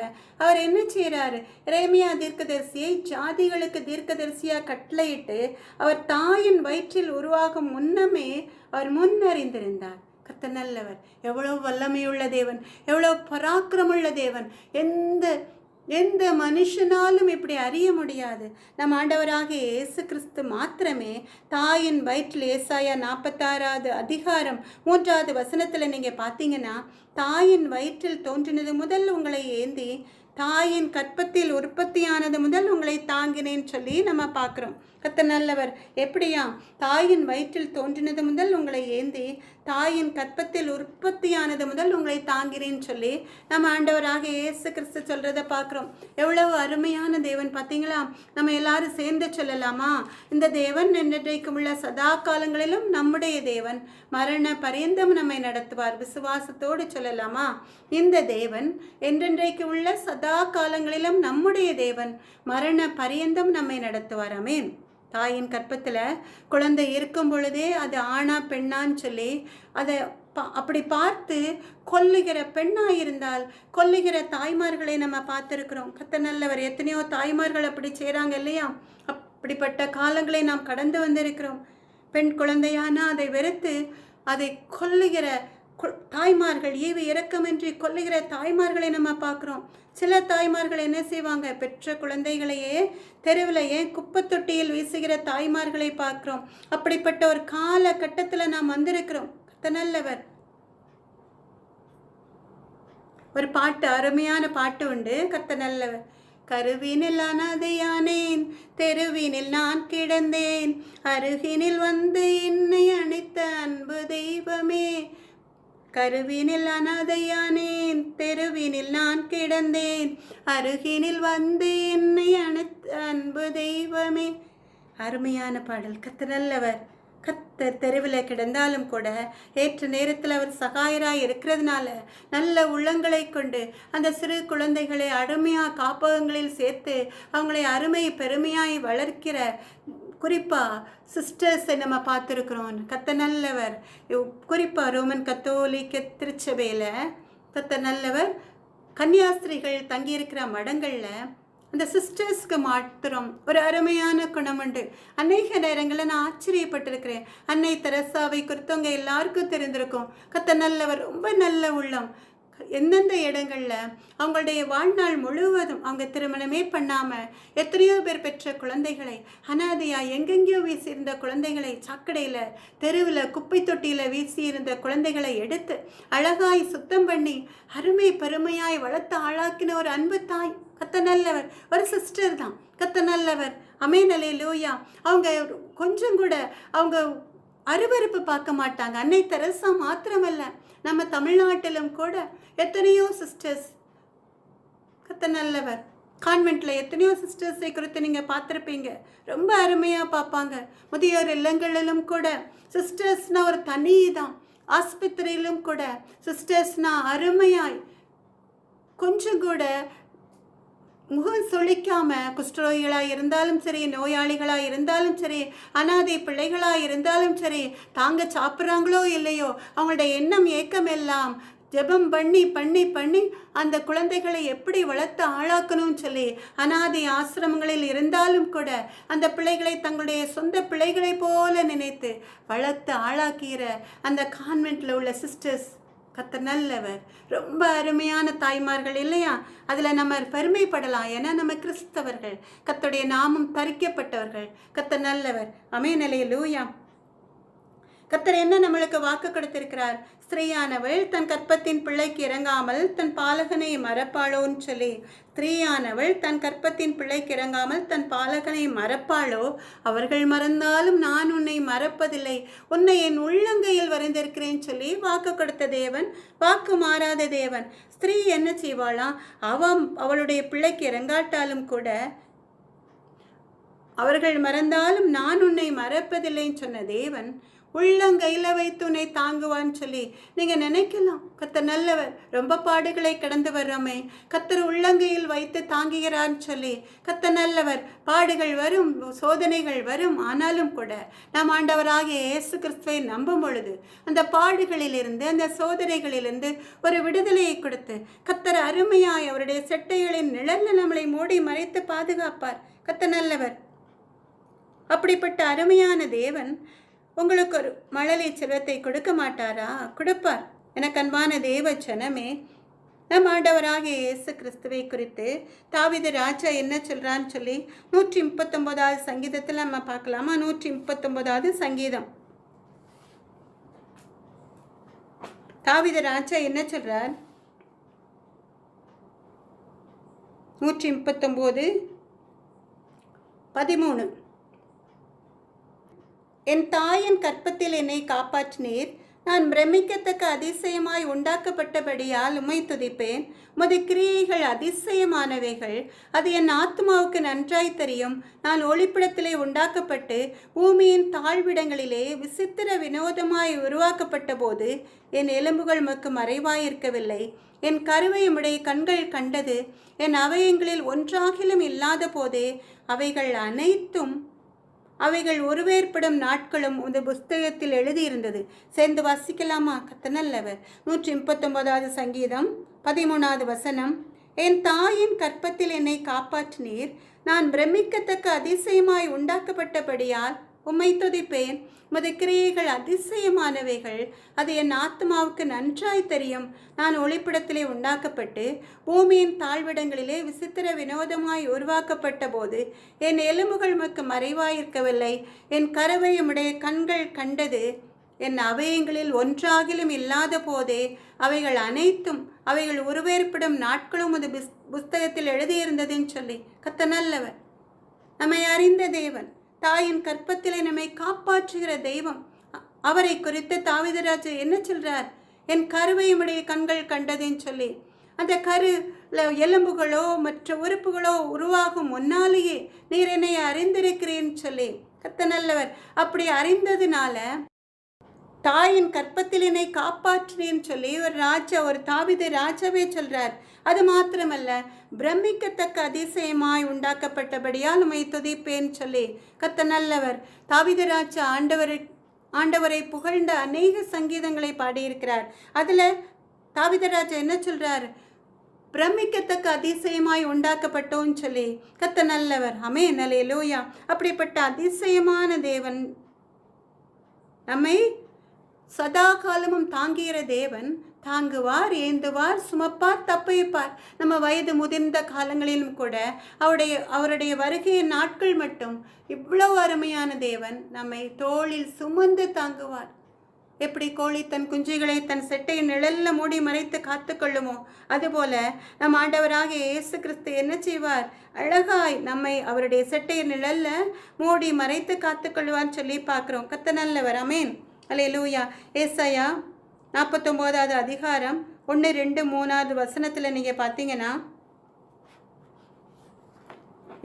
அவர் என்ன செய்கிறாரு? எரேமியா தீர்க்கதரிசியை ஜாதிகளுக்கு தீர்க்கதரிசியாக கட்டளையிட்டு அவர் தாயின் வயிற்றில் உருவாகும் முன்னமே அவர் முன்னறிந்திருந்தார். கர்த்தர் நல்லவர். எவ்வளவு வல்லமையுள்ள தேவன், எவ்வளவு பராக்கிரமுள்ள தேவன். எந்த மனுஷனாலும் இப்படி அறிய முடியாது. நம் ஆண்டவராகிய இயேசு கிறிஸ்து மாத்திரமே தாயின் வயிற்றில், ஏசாயா 46வது அதிகாரம் 3வது வசனத்தில் நீங்கள் பார்த்தீங்கன்னா, தாயின் வயிற்றில் தோன்றினது முதல் உங்களை ஏந்தி தாயின் கற்பத்தில் உற்பத்தியானது முதல் உங்களை தாங்கினேன்னு சொல்லி நம்ம பார்க்குறோம். கர்த்தர் நல்லவர். எப்படியாம்? தாயின் வயிற்றில் தோன்றினது முதல் உங்களை ஏந்தி தாயின் கற்பத்தில் உற்பத்தியானது முதல் உங்களை தாங்கினேன்னு சொல்லி நம்ம ஆண்டவராக இயேசு கிறிஸ்து சொல்கிறத பார்க்குறோம். எவ்வளவு அருமையான தேவன் பார்த்தீங்களா? நம்ம எல்லாரும் சேர்ந்து சொல்லலாமா? இந்த தேவன் என்றைக்கும் உள்ள சதா காலங்களிலும் நம்முடைய தேவன், மரண பரியந்தம் நம்மை நடத்துவார். விசுவாசத்தோடு சொல்லலாமா? இந்த தேவன் என்றென்றைக்கு உள்ள சதா காலங்களிலும் நம்முடைய தேவன், மரண பரியந்தம் நம்மை நடத்துவார். ஆமென். தாயின் கற்பத்தில் குழந்தை இருக்கும் பொழுதே அது ஆணா பெண்ணான்னு சொல்லி அதை அப்படி பார்த்து கொல்லுகிற பெண்ணாக இருந்தால் கொல்லுகிற தாய்மார்களை நம்ம பார்த்துருக்குறோம். கர்த்தர் நல்லவர். எத்தனையோ தாய்மார்கள் அப்படி செய்கிறாங்க இல்லையா? அப்படிப்பட்ட காலங்களை நாம் கடந்து வந்திருக்கிறோம். பெண் குழந்தையானா அதை வெறுத்து அதை கொல்லுகிற தாய்மார்கள், ஈவு இரக்கமின்றி கொல்லுகிற தாய்மார்களை நம்ம பார்க்குறோம். சில தாய்மார்கள் என்ன செய்வாங்க? பெற்ற குழந்தைகளையே தெருவில் ஏன் குப்பைத்தொட்டியில் வீசுகிற தாய்மார்களை பார்க்குறோம். அப்படிப்பட்ட ஒரு காலகட்டத்தில் நாம் வந்திருக்கிறோம். கர்த்தர் நல்லவர். ஒரு பாட்டு, அருமையான பாட்டு உண்டு. கர்த்தர் நல்லவர். கருவினில் அனாதையானேன், தெருவினில் நான் கிடந்தேன், அருகினில் வந்து என்னை அணைத்த அன்பு தெய்வமே. கருவினில் அனாதையானேன், தெருவினில் நான் கிடந்தேன், அருகினில் வந்து என்னை அணைத்த அன்பு தெய்வமே. அருமையான பாடல். கர்த்தர் நல்லவர். கர்த்தர் தெருவில் கிடந்தாலும் கூட ஏற்ற நேரத்தில் அவர் சகாயராய் இருக்கிறதுனால நல்ல உள்ளங்களை கொண்டு அந்த சிறு குழந்தைகளை அருமையாக காப்பகங்களில் சேர்த்து அவங்களை அருமை பெருமையாய் வளர்க்கிற குறிப்பாக சிஸ்டர்ஸை நம்ம பார்த்துருக்குறோம். கர்த்தர் நல்லவர். குறிப்பாக ரோமன் கத்தோலிக்க திருச்சபையில் கர்த்தர் நல்லவர். கன்னியாஸ்திரிகள் தங்கியிருக்கிற மடங்களில் அந்த சிஸ்டர்ஸ்க்கு மாத்திரம் ஒரு அருமையான குணம் உண்டு. அநேக நேரங்களில் நான் ஆச்சரியப்பட்டிருக்கிறேன். அன்னை தெரசாவை குறித்தவங்க எல்லாருக்கும் தெரிந்திருக்கும். கர்த்தர் நல்லவர், ரொம்ப நல்ல உள்ளம். எந்தெந்த இடங்களில் அவங்களுடைய வாழ்நாள் முழுவதும் அவங்க திருமணமே பண்ணாமல் எத்தனையோ பேர் பெற்ற குழந்தைகளை அனாதையாக எங்கெங்கேயோ வீசியிருந்த குழந்தைகளை சாக்கடையில் தெருவில் குப்பை தொட்டியில் வீசியிருந்த குழந்தைகளை எடுத்து அழகாய் சுத்தம் பண்ணி அருமை பெருமையாய் வளர்த்து ஆளாக்கின ஒரு அன்பு தாய். கர்த்தர் நல்லவர். ஒரு சிஸ்டர் தான். கர்த்தர் நல்லவர். ஆமென் அல்லேலூயா. அவங்க கொஞ்சம் கூட அவங்க அருவருப்பு பார்க்க மாட்டாங்க. அன்னை தெரசா மாத்திரமல்ல, நம்ம தமிழ்நாட்டிலும் கூட எத்தனையோ சிஸ்டர்ஸ் கர்த்தர் நல்லவர். கான்வென்ட்டில் எத்தனையோ சிஸ்டர்ஸை குறித்து நீங்கள் பார்த்துருப்பீங்க. ரொம்ப அருமையாக பார்ப்பாங்க. முதியோர் இல்லங்களிலும் கூட சிஸ்டர்ஸ்னால் ஒரு தனி தான். ஆஸ்பத்திரியிலும் கூட சிஸ்டர்ஸ்னால் அருமையாய் கொஞ்சம் கூட முகம் சொலிக்காம குஷ்டரோகிகளாக இருந்தாலும் சரி, நோயாளிகளாக இருந்தாலும் சரி, அனாதை பிள்ளைகளாக இருந்தாலும் சரி, தாங்க சாப்பிட்றாங்களோ இல்லையோ அவங்களோட எண்ணம் ஏக்கம் எல்லாம் ஜெபம் பண்ணி பண்ணி பண்ணி அந்த குழந்தைகளை எப்படி வளர்த்து ஆளாக்கணும்னு சொல்லி அனாதை ஆசிரமங்களில் இருந்தாலும் கூட அந்த பிள்ளைகளை தங்களுடைய சொந்த பிள்ளைகளை போல நினைத்து வளர்த்து ஆளாக்கிற அந்த கான்வென்ட்டில் உள்ள சிஸ்டர்ஸ் கர்த்தர் நல்லவர். ரொம்ப அருமையான தாய்மார்கள் இல்லையா? அதில் நம்ம பெருமைப்படலாம். ஏன்னா நம்ம கிறிஸ்தவர்கள், கர்த்தருடைய நாமம் தரிக்கப்பட்டவர்கள். கர்த்தர் நல்லவர். ஆமென் அல்லேலூயா. கர்த்தர் என்ன நம்மளுக்கு வாக்கு கொடுத்திருக்கிறார்? ஸ்திரீயானவள் தன் கற்பத்தின் பிள்ளைக்கு இறங்காமல் தன் பாலகனை மறப்பாளோன்னு சொல்லி. ஸ்திரீயானவள் தன் கற்பத்தின் பிள்ளைக்கு இறங்காமல் தன் பாலகனை மறப்பாளோ? அவர்கள் மறந்தாலும் நான் உன்னை மறப்பதில்லை, உன்னை என் உள்ளங்கையில் வரைந்திருக்கிறேன்னு சொல்லி வாக்கு கொடுத்த தேவன், வாக்கு மாறாத தேவன். ஸ்திரீ என்ன செய்வாளாம்? அவளுடைய பிள்ளைக்கு இறங்காட்டாலும் கூட அவர்கள் மறந்தாலும் நான் உன்னை மறப்பதில்லைன்னு சொன்ன தேவன் உள்ளங்கையில் வைத்து உன்னை தாங்குவான்னு சொல்லி நீங்கள் நினைக்கலாம். கர்த்தர் நல்லவர். ரொம்ப பாடுகளை கடந்து வர்றோமே, கர்த்தர் உள்ளங்கையில் வைத்து தாங்குகிறான்னு சொல்லி. கர்த்தர் நல்லவர். பாடுகள் வரும், சோதனைகள் வரும். ஆனாலும் கூட நாம் ஆண்டவராகிய இயேசு கிறிஸ்துவை நம்பும் பொழுது அந்த பாடுகளிலிருந்து அந்த சோதனைகளிலிருந்து ஒரு விடுதலையை கொடுத்து கர்த்தர் அருமையாய் அவருடைய செட்டைகளின் நிழலில் நம்மளை மூடி மறைத்து பாதுகாப்பார். கர்த்தர் நல்லவர். அப்படிப்பட்ட அருமையான தேவன் உங்களுக்கு ஒரு மழலை செல்வத்தை கொடுக்க மாட்டாரா? கொடுப்பார். எனக்கு அன்பான தேவ ஜனமே, நம் ஆண்டவராகிய இயேசு கிறிஸ்துவை குறித்து தாவீது ராஜா என்ன சொல்கிறான்னு சொல்லி 139வது சங்கீதத்தில் நம்ம பார்க்கலாமா? 139வது சங்கீதம். தாவீது ராஜா என்ன சொல்கிறார்? 139:13. என் தாயின் கற்பத்தில் என்னை காப்பாற்றினீர். நான் பிரமிக்கத்தக்க அதிசயமாய் உண்டாக்கப்பட்டபடியால் உம்மை துதிப்பேன். உமது கிரியைகள் அதிசயமானவைகள், அது என் ஆத்மாவுக்கு நன்றாய் தெரியும். நான் ஒளிப்பிடத்திலே உண்டாக்கப்பட்டு பூமியின் தாழ்விடங்களிலே விசித்திர வினோதமாய் உருவாக்கப்பட்ட போது என் எலும்புகள் உமக்கு மறைவாயிருக்கவில்லை. என் கருவை உம்முடைய கண்கள் கண்டது. என் அவயங்களில் ஒன்றாகிலும் இல்லாத போதே அவைகள் உருவேற்படும் நாட்களும் இந்த புஸ்தகத்தில் எழுதியிருந்தது. சேர்ந்து வாசிக்கலாமா? கர்த்தர் நல்லவர். 139வது சங்கீதம் 13வது வசனம். என் தாயின் கற்பத்தில் என்னை காப்பாற்றினீர். நான் பிரமிக்கத்தக்க அதிசயமாய் உண்டாக்கப்பட்டபடியால் உம்மை துதிப்பேன். உமது கிரியைகள் அதிசயமானவைகள், அது என் ஆத்மாவுக்கு நன்றாய் தெரியும். நான் ஒளிப்பிடத்திலே உண்டாக்கப்பட்டு பூமியின் தாழ்விடங்களிலே விசித்திர வினோதமாய் உருவாக்கப்பட்ட போது என் எலும்புகள் உமக்கு மறைவாயிருக்கவில்லை. என் கருவை உம்முடைய கண்கள் கண்டது. என் அவயங்களில் ஒன்றாகிலும் இல்லாத போதே அவைகள் உருவேற்படும் நாட்களும் உமது புஸ்தகத்தில் எழுதியிருந்ததுன்னு சொல்லி. கர்த்தர் நல்லவர். நம்மை அறிந்த தேவன், தாயின் கற்பத்திலே நம்மை காப்பாற்றுகிற தெய்வம். அவரை குறித்து தாவீது ராஜா என்ன சொல்றார்? என் கருவை உம்முடைய கண்கள் கண்டதுன்னு சொல்லி. அந்த எலும்புகளோ மற்ற உறுப்புகளோ உருவாகும் முன்னாலேயே நீர் என்னை அறிந்திருக்கிறேன்னு சொல்லி கர்த்தர் நல்லவர். அப்படி அறிந்ததுனால தாயின் கற்பத்தில் என்னை காப்பாற்றினேன்னு சொல்லி ஒரு தாவீது ராஜாவே சொல்றார். அது மாத்திரமல்ல, பிரமிக்கத்தக்க அதிசயமாய் உண்டாக்கப்பட்டபடியால் உம்மை துதிப்பேன்னு சொல்லி கர்த்தர் நல்லவர். தாவீது ராஜா ஆண்டவரை புகழ்ந்த அநேக சங்கீதங்களை பாடியிருக்கிறார். அதுல தாவீது ராஜா என்ன சொல்றார்? பிரமிக்கத்தக்க அதிசயமாய் உண்டாக்கப்பட்டோன்னு சொல்லி கர்த்தர் நல்லவர். ஆமென், அல்லேலூயா. அப்படிப்பட்ட அதிசயமான தேவன், நம்மை சதா காலமும் தாங்குகிற தேவன், தாங்குவார், ஏந்துவார், சுமப்பார், தப்பைப்பார். நம்ம வயது முதிர்ந்த காலங்களிலும் கூட அவருடைய வருகையின் நாட்கள் மட்டும் இவ்வளவு அருமையான தேவன் நம்மை தோளில் சுமந்து தாங்குவார். எப்படி கோழி தன் குஞ்சுகளை தன் செட்டையின் நிழல்ல மூடி மறைத்து காத்துக்கொள்ளுமோ, அதுபோல நம் ஆண்டவராகிய இயேசு கிறிஸ்து என்ன செய்வார்? அழகாய் நம்மை அவருடைய செட்டையின் நிழல்ல மூடி மறைத்து காத்துக்கொள்வான்னு சொல்லி பார்க்குறோம். கர்த்தர் நல்லவர். ஆமென், அல்லேலூயா. ஏசாயா 49வது அதிகாரம் 1, 2, 3வது வசனத்தில் நீங்கள் பார்த்தீங்கன்னா,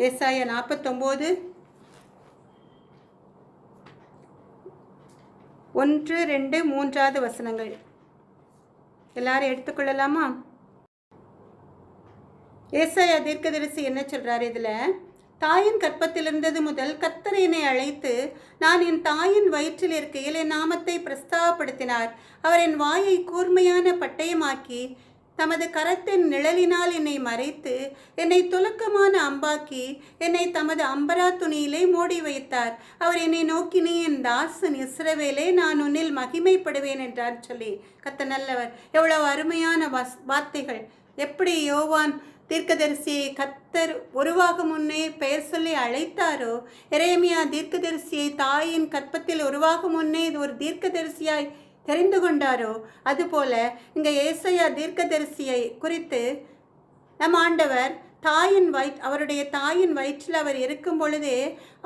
ஏசாயா 49 1, 2, 3வது வசனங்கள் எல்லாரும் எடுத்துக்கொள்ளலாமா? ஏசாயா தீர்க்கதரிசி என்ன சொல்றாரு இதுல? தாயின் கற்பத்தில் இருந்தது முதல் கர்த்தர் என்னை அழைத்து, நான் என் தாயின் வயிற்றில் இருக்கையில் என் நாமத்தை பிரஸ்தாபப்படுத்தினார். அவர் என் வாயை கூர்மையான பட்டயமாக்கி தமது கரத்தின் நிழலினால் என்னை மறைத்து என்னை துலக்கமான அம்பாக்கி என்னை தமது அம்பரா துணியிலே மூடி வைத்தார். அவர் என்னை நோக்கி, நீ என் தாசன் இஸ்ரவேலே, நான் உன்னில் மகிமைப்படுவேன் என்றார் சொல்லி கர்த்தர் நல்லவர். எவ்வளவு அருமையான வார்த்தைகள்! எப்படி யோவான் தீர்க்கதரிசியை கர்த்தர் உருவாகும் முன்னே பெயர் சொல்லி அழைத்தாரோ, எரேமியா தீர்க்கதரிசியை தாயின் கற்பத்தில் உருவாகும் முன்னே இது ஒரு தீர்க்கதரிசியாய் தெரிந்து கொண்டாரோ, அதுபோல இங்கே ஏசாயா தீர்க்கதரிசியை குறித்து நம் ஆண்டவர் அவருடைய தாயின் வயிற்றில் அவர் இருக்கும் பொழுதே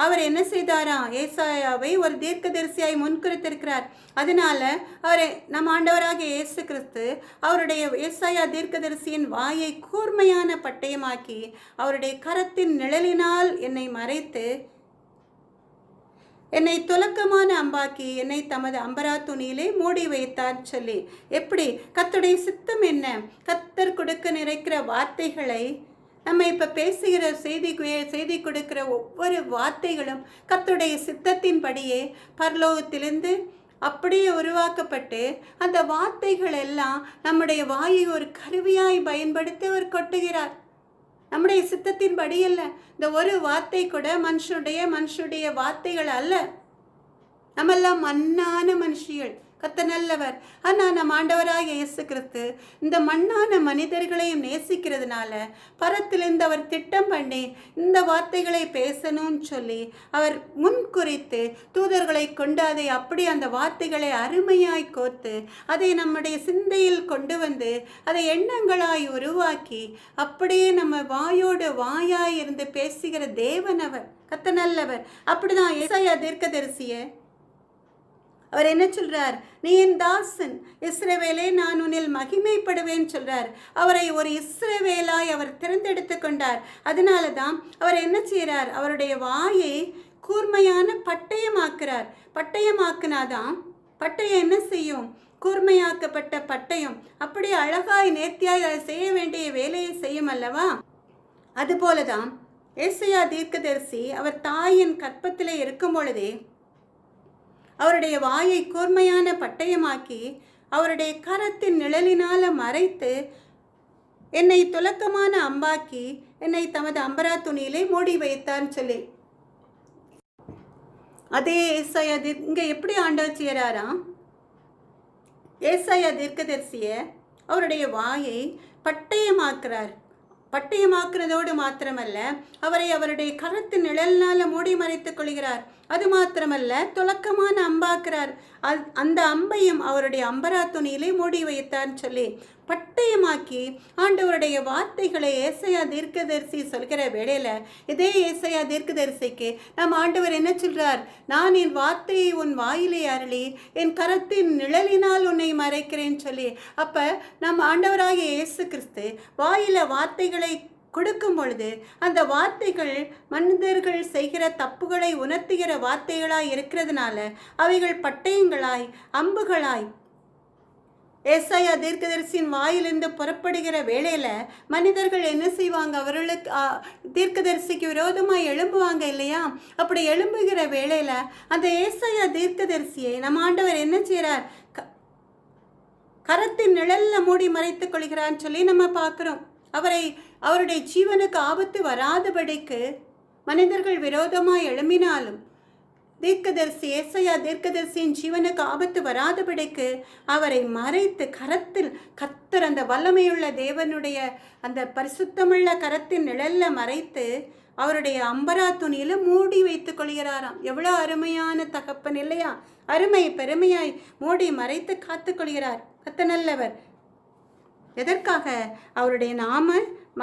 அவர் என்ன செய்தாராம்? ஏசாயாவை ஒரு தீர்க்கதரிசியாய் முன்குறித்திருக்கிறார். அதனால அவரை நம் ஆண்டவராகிய இயேசு கிறிஸ்து அவருடைய ஏசாயா தீர்க்கதரிசியின் வாயை கூர்மையான பட்டயமாக்கி அவருடைய கரத்தின் நிழலினால் என்னை மறைத்து என்னை துலக்கமான அம்பாக்கி என்னை தமது அம்பரா துணியிலே மூடி வைத்தார் சொல்லி. எப்படி கர்த்தருடைய சித்தம் என்ன? கர்த்தர் கொடுக்க நிறைக்கிற வார்த்தைகளை நம்ம இப்போ பேசுகிற செய்தி கொடுக்கிற ஒவ்வொரு வார்த்தைகளும் கர்த்தருடைய சித்தத்தின்படியே பரலோகத்திலிருந்து அப்படியே உருவாக்கப்பட்டு அந்த வார்த்தைகள் எல்லாம் நம்முடைய வாயை ஒரு கருவியாய் பயன்படுத்தி அவர் கொட்டுகிறார். நம்முடைய சித்தத்தின்படி அல்ல. இந்த ஒரு வார்த்தை கூட மனுஷனுடைய வார்த்தைகள் அல்ல. நம்மெல்லாம் மண்ணான மனுஷிகள். கர்த்தர் நல்லவர். ஆனால் நம் ஆண்டவராக இயேசு கிறிஸ்து இந்த மண்ணான மனிதர்களையும் நேசிக்கிறதுனால பரத்திலிருந்து அவர் திட்டம் பண்ணி இந்த வார்த்தைகளை பேசணும்னு சொல்லி அவர் முன்குறித்து தூதர்களை கொண்டு அதை அப்படி அந்த வார்த்தைகளை அருமையாய் கோர்த்து அதை நம்முடைய சிந்தையில் கொண்டு வந்து அதை எண்ணங்களாய் உருவாக்கி அப்படியே நம்ம வாயோடு வாயாய் இருந்து பேசுகிற தேவன் அவர். கர்த்தர் நல்லவர். அப்படிதான் ஏசாயா தீர்க்கதரிசியை அவர் என்ன சொல்றார்? நீ என் தாசன் இஸ்ரவேலே, நான் உன்னில் மகிமைப்படுவேன் சொல்றார். அவரை ஒரு இஸ்ரவேலாய் அவர் தேர்ந்தெடுத்து கொண்டார். அதனால தான் அவர் என்ன செய்கிறார்? அவருடைய வாயை கூர்மையான பட்டயமாக்குறார். பட்டயமாக்குனாதான் பட்டயம் என்ன செய்யும்? கூர்மையாக்கப்பட்ட பட்டயம் அப்படி அழகாய் நேர்த்தியாய் அதை செய்ய வேண்டிய வேலையை செய்யும் அல்லவா? அதுபோலதான் ஏசாயா தீர்க்கதரிசி அவர் தாயின் கற்பத்திலே இருக்கும் பொழுதே அவருடைய வாயை கூர்மையான பட்டயமாக்கி அவருடைய கரத்தின் நிழலினால மறைத்து என்னை துலக்கமான அம்பாக்கி என்னை தமது அம்பரா துணியிலே மூடி வைத்தான்னு சொல்லி. அதே ஏசாயா இங்க எப்படி ஆண்டவர் செய்யறாராம்? ஏசாயா தீர்க்கதரிசிய அவருடைய வாயை பட்டயமாக்குறார். பட்டயமாக்குறதோடு மாத்திரமல்ல, அவரை அவருடைய கரத்தின் நிழல்னால மூடி மறைத்துக் கொள்கிறார். அது மாத்திரமல்ல, துலக்கமான அம்பாக்குறார். அந்த அம்பையும் அவருடைய அம்பரா துணியிலே மூடி வைத்தார்னு சொல்லி பட்டயமாக்கி ஆண்டவருடைய வார்த்தைகளை ஏசாயா தீர்க்கதரிசி சொல்கிற வேளையில இதே ஏசாயா தீர்க்கதரிசிக்கு நம் ஆண்டவர் என்ன சொல்றார்? நான் என் வார்த்தையை உன் வாயிலே அருளி என் கரத்தின் நிழலினால் உன்னை மறைக்கிறேன்னு சொல்லி. அப்ப நம் ஆண்டவராகிய இயேசு கிறிஸ்து வாயில வார்த்தைகளை கொடுக்கும் பொழுது அந்த வார்த்தைகள் மனிதர்கள் செய்கிற தப்புகளை உணர்த்துகிற வார்த்தைகளாய் இருக்கிறதுனால அவைகள் பட்டயங்களாய் அம்புகளாய் ஏசாயா தீர்க்கதரிசியின் வாயிலிருந்து புறப்படுகிற வேளையில மனிதர்கள் என்ன செய்வாங்க? அவர்களுக்கு தீர்க்கதரிசிக்கு விரோதமாக எழும்புவாங்க இல்லையா? அப்படி எழும்புகிற வேளையில அந்த ஏசாயா தீர்க்கதரிசியை நம்ம ஆண்டவர் என்ன செய்கிறார்? கரத்தின் நிழல்ல மூடி மறைத்துக் கொள்கிறான்னு சொல்லி நம்ம பார்க்குறோம். அவருடைய ஜீவனுக்கு ஆபத்து வராதபடிக்கு மனிதர்கள் விரோதமாக எழும்பினாலும் தீர்க்கதரிசி ஏசாயா தீர்க்கதரிசியின் ஜீவனுக்கு ஆபத்து வராதபடிக்கு அவரை மறைத்து கரத்தில் கர்த்தர் அந்த வல்லமையுள்ள தேவனுடைய அந்த பரிசுத்தமுள்ள கரத்தின் நிழல்ல மறைத்து அவருடைய அம்பரா துணியில மூடி வைத்துக் கொள்கிறாராம். எவ்வளோ அருமையான தகப்பன் இல்லையா? அருமை பெருமையாய் மூடி மறைத்து காத்து கொள்கிறார். கர்த்தர் நல்லவர். எதற்காக? அவருடைய நாம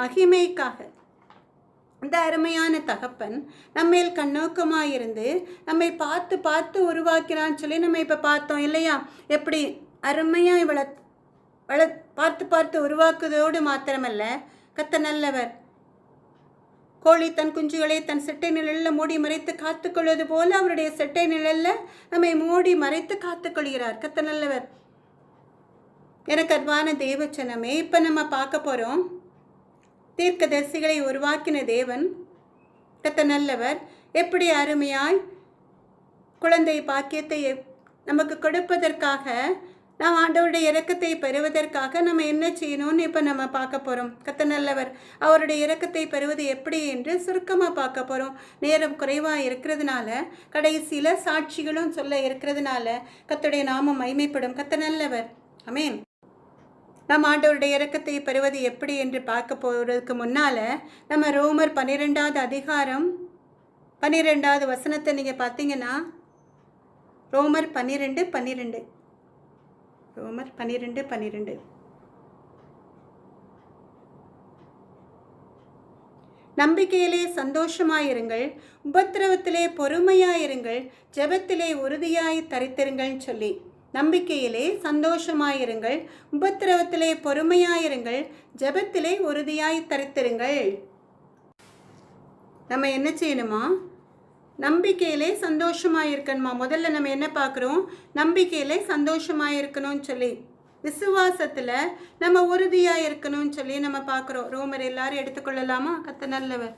மகிமைக்காக. இந்த அருமையான தகப்பன் நம்மேல் கண்ணோக்கமாயிருந்து நம்மை பார்த்து பார்த்து உருவாக்கிறான்னு சொல்லி நம்ம இப்போ பார்த்தோம் இல்லையா? எப்படி அருமையாக பார்த்து பார்த்து உருவாக்குவதோடு மாத்திரமல்ல, கர்த்தர் நல்லவர். கோழி தன் குஞ்சுகளை தன் செட்டை நிழலில் மூடி மறைத்து காத்துக்கொள்வது போல அவருடைய செட்டை நிழலில் நம்மை மூடி மறைத்து காத்துக்கொள்கிறார். கர்த்தர் நல்லவர். எனக்கு அன்பான தேவச்சனமே, இப்போ நம்ம பார்க்க போகிறோம் தீர்க்கதரிசிகளை உருவாக்கின தேவன் கர்த்தர் நல்லவர். எப்படி அருமையாய் குழந்தை பாக்கியத்தை நமக்கு கொடுப்பதற்காக, நாம் ஆண்டவருடைய இரக்கத்தை பெறுவதற்காக நம்ம என்ன செய்யணும்னு இப்போ நம்ம பார்க்க போகிறோம். கர்த்தர் நல்லவர். அவருடைய இரக்கத்தை பெறுவது எப்படி என்று சுருக்கமாக பார்க்க போகிறோம். நேரம் குறைவாக இருக்கிறதுனால, கடைசியில் சாட்சிகளும் சொல்ல இருக்கிறதுனால கர்த்தருடைய நாமம் மகிமைப்படும். கர்த்தர் நல்லவர். ஆமென். நம்ம ஆண்டவருடைய இரக்கத்தை பெறுவது எப்படி என்று பார்க்க போகிறதுக்கு முன்னால் நம்ம ரோமர் 12வது அதிகாரம் 12வது வசனத்தை நீங்கள் பார்த்தீங்கன்னா, ரோமர் 12:12 ரோமர் 12:12 நம்பிக்கையிலே சந்தோஷமாயிருங்கள், உபத்திரவத்திலே பொறுமையாயிருங்கள், ஜெபத்திலே உறுதியாய் தரித்திருங்கள்னு சொல்லி, நம்பிக்கையிலே சந்தோஷமாயிருங்கள், உபத்திரவத்திலே பொறுமையாயிருங்கள், ஜெபத்திலே உறுதியாய் தரித்திருங்கள். நம்ம என்ன செய்யணுமா? நம்பிக்கையிலே சந்தோஷமாயிருக்கணுமா? முதல்ல நம்ம என்ன பார்க்குறோம்? நம்பிக்கையிலே சந்தோஷமாயிருக்கணும்னு சொல்லி, விசுவாசத்தில் நம்ம உறுதியாக இருக்கணும்னு சொல்லி நம்ம பார்க்குறோம். ரோமர் எல்லாரும் எடுத்துக்கொள்ளலாமா? கர்த்தர் நல்லவர்.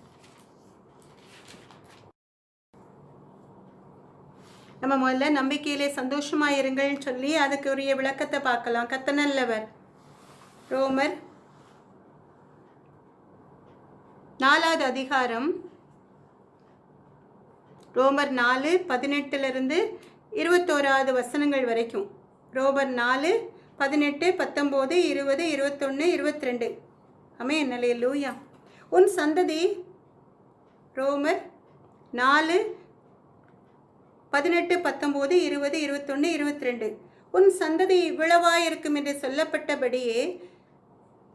நம்ம முதல்ல நம்பிக்கையிலே சந்தோஷமாயிருங்கள்னு சொல்லி அதுக்கு உரிய விளக்கத்தை பார்க்கலாம். கர்த்தர் நல்லவர். ரோமர் 4வது அதிகாரம், ரோமர் 4:18 21வது வசனங்கள் வரைக்கும். ரோமர் 4:18, 19, 20, 21, 22. ஆமென். அல்லேலூயா. உன் சந்ததி, ரோமர் 4:18, 19, 20, 21, 22. உன் சந்ததி இவ்வளவாயிருக்கும் என்று சொல்லப்பட்டபடியே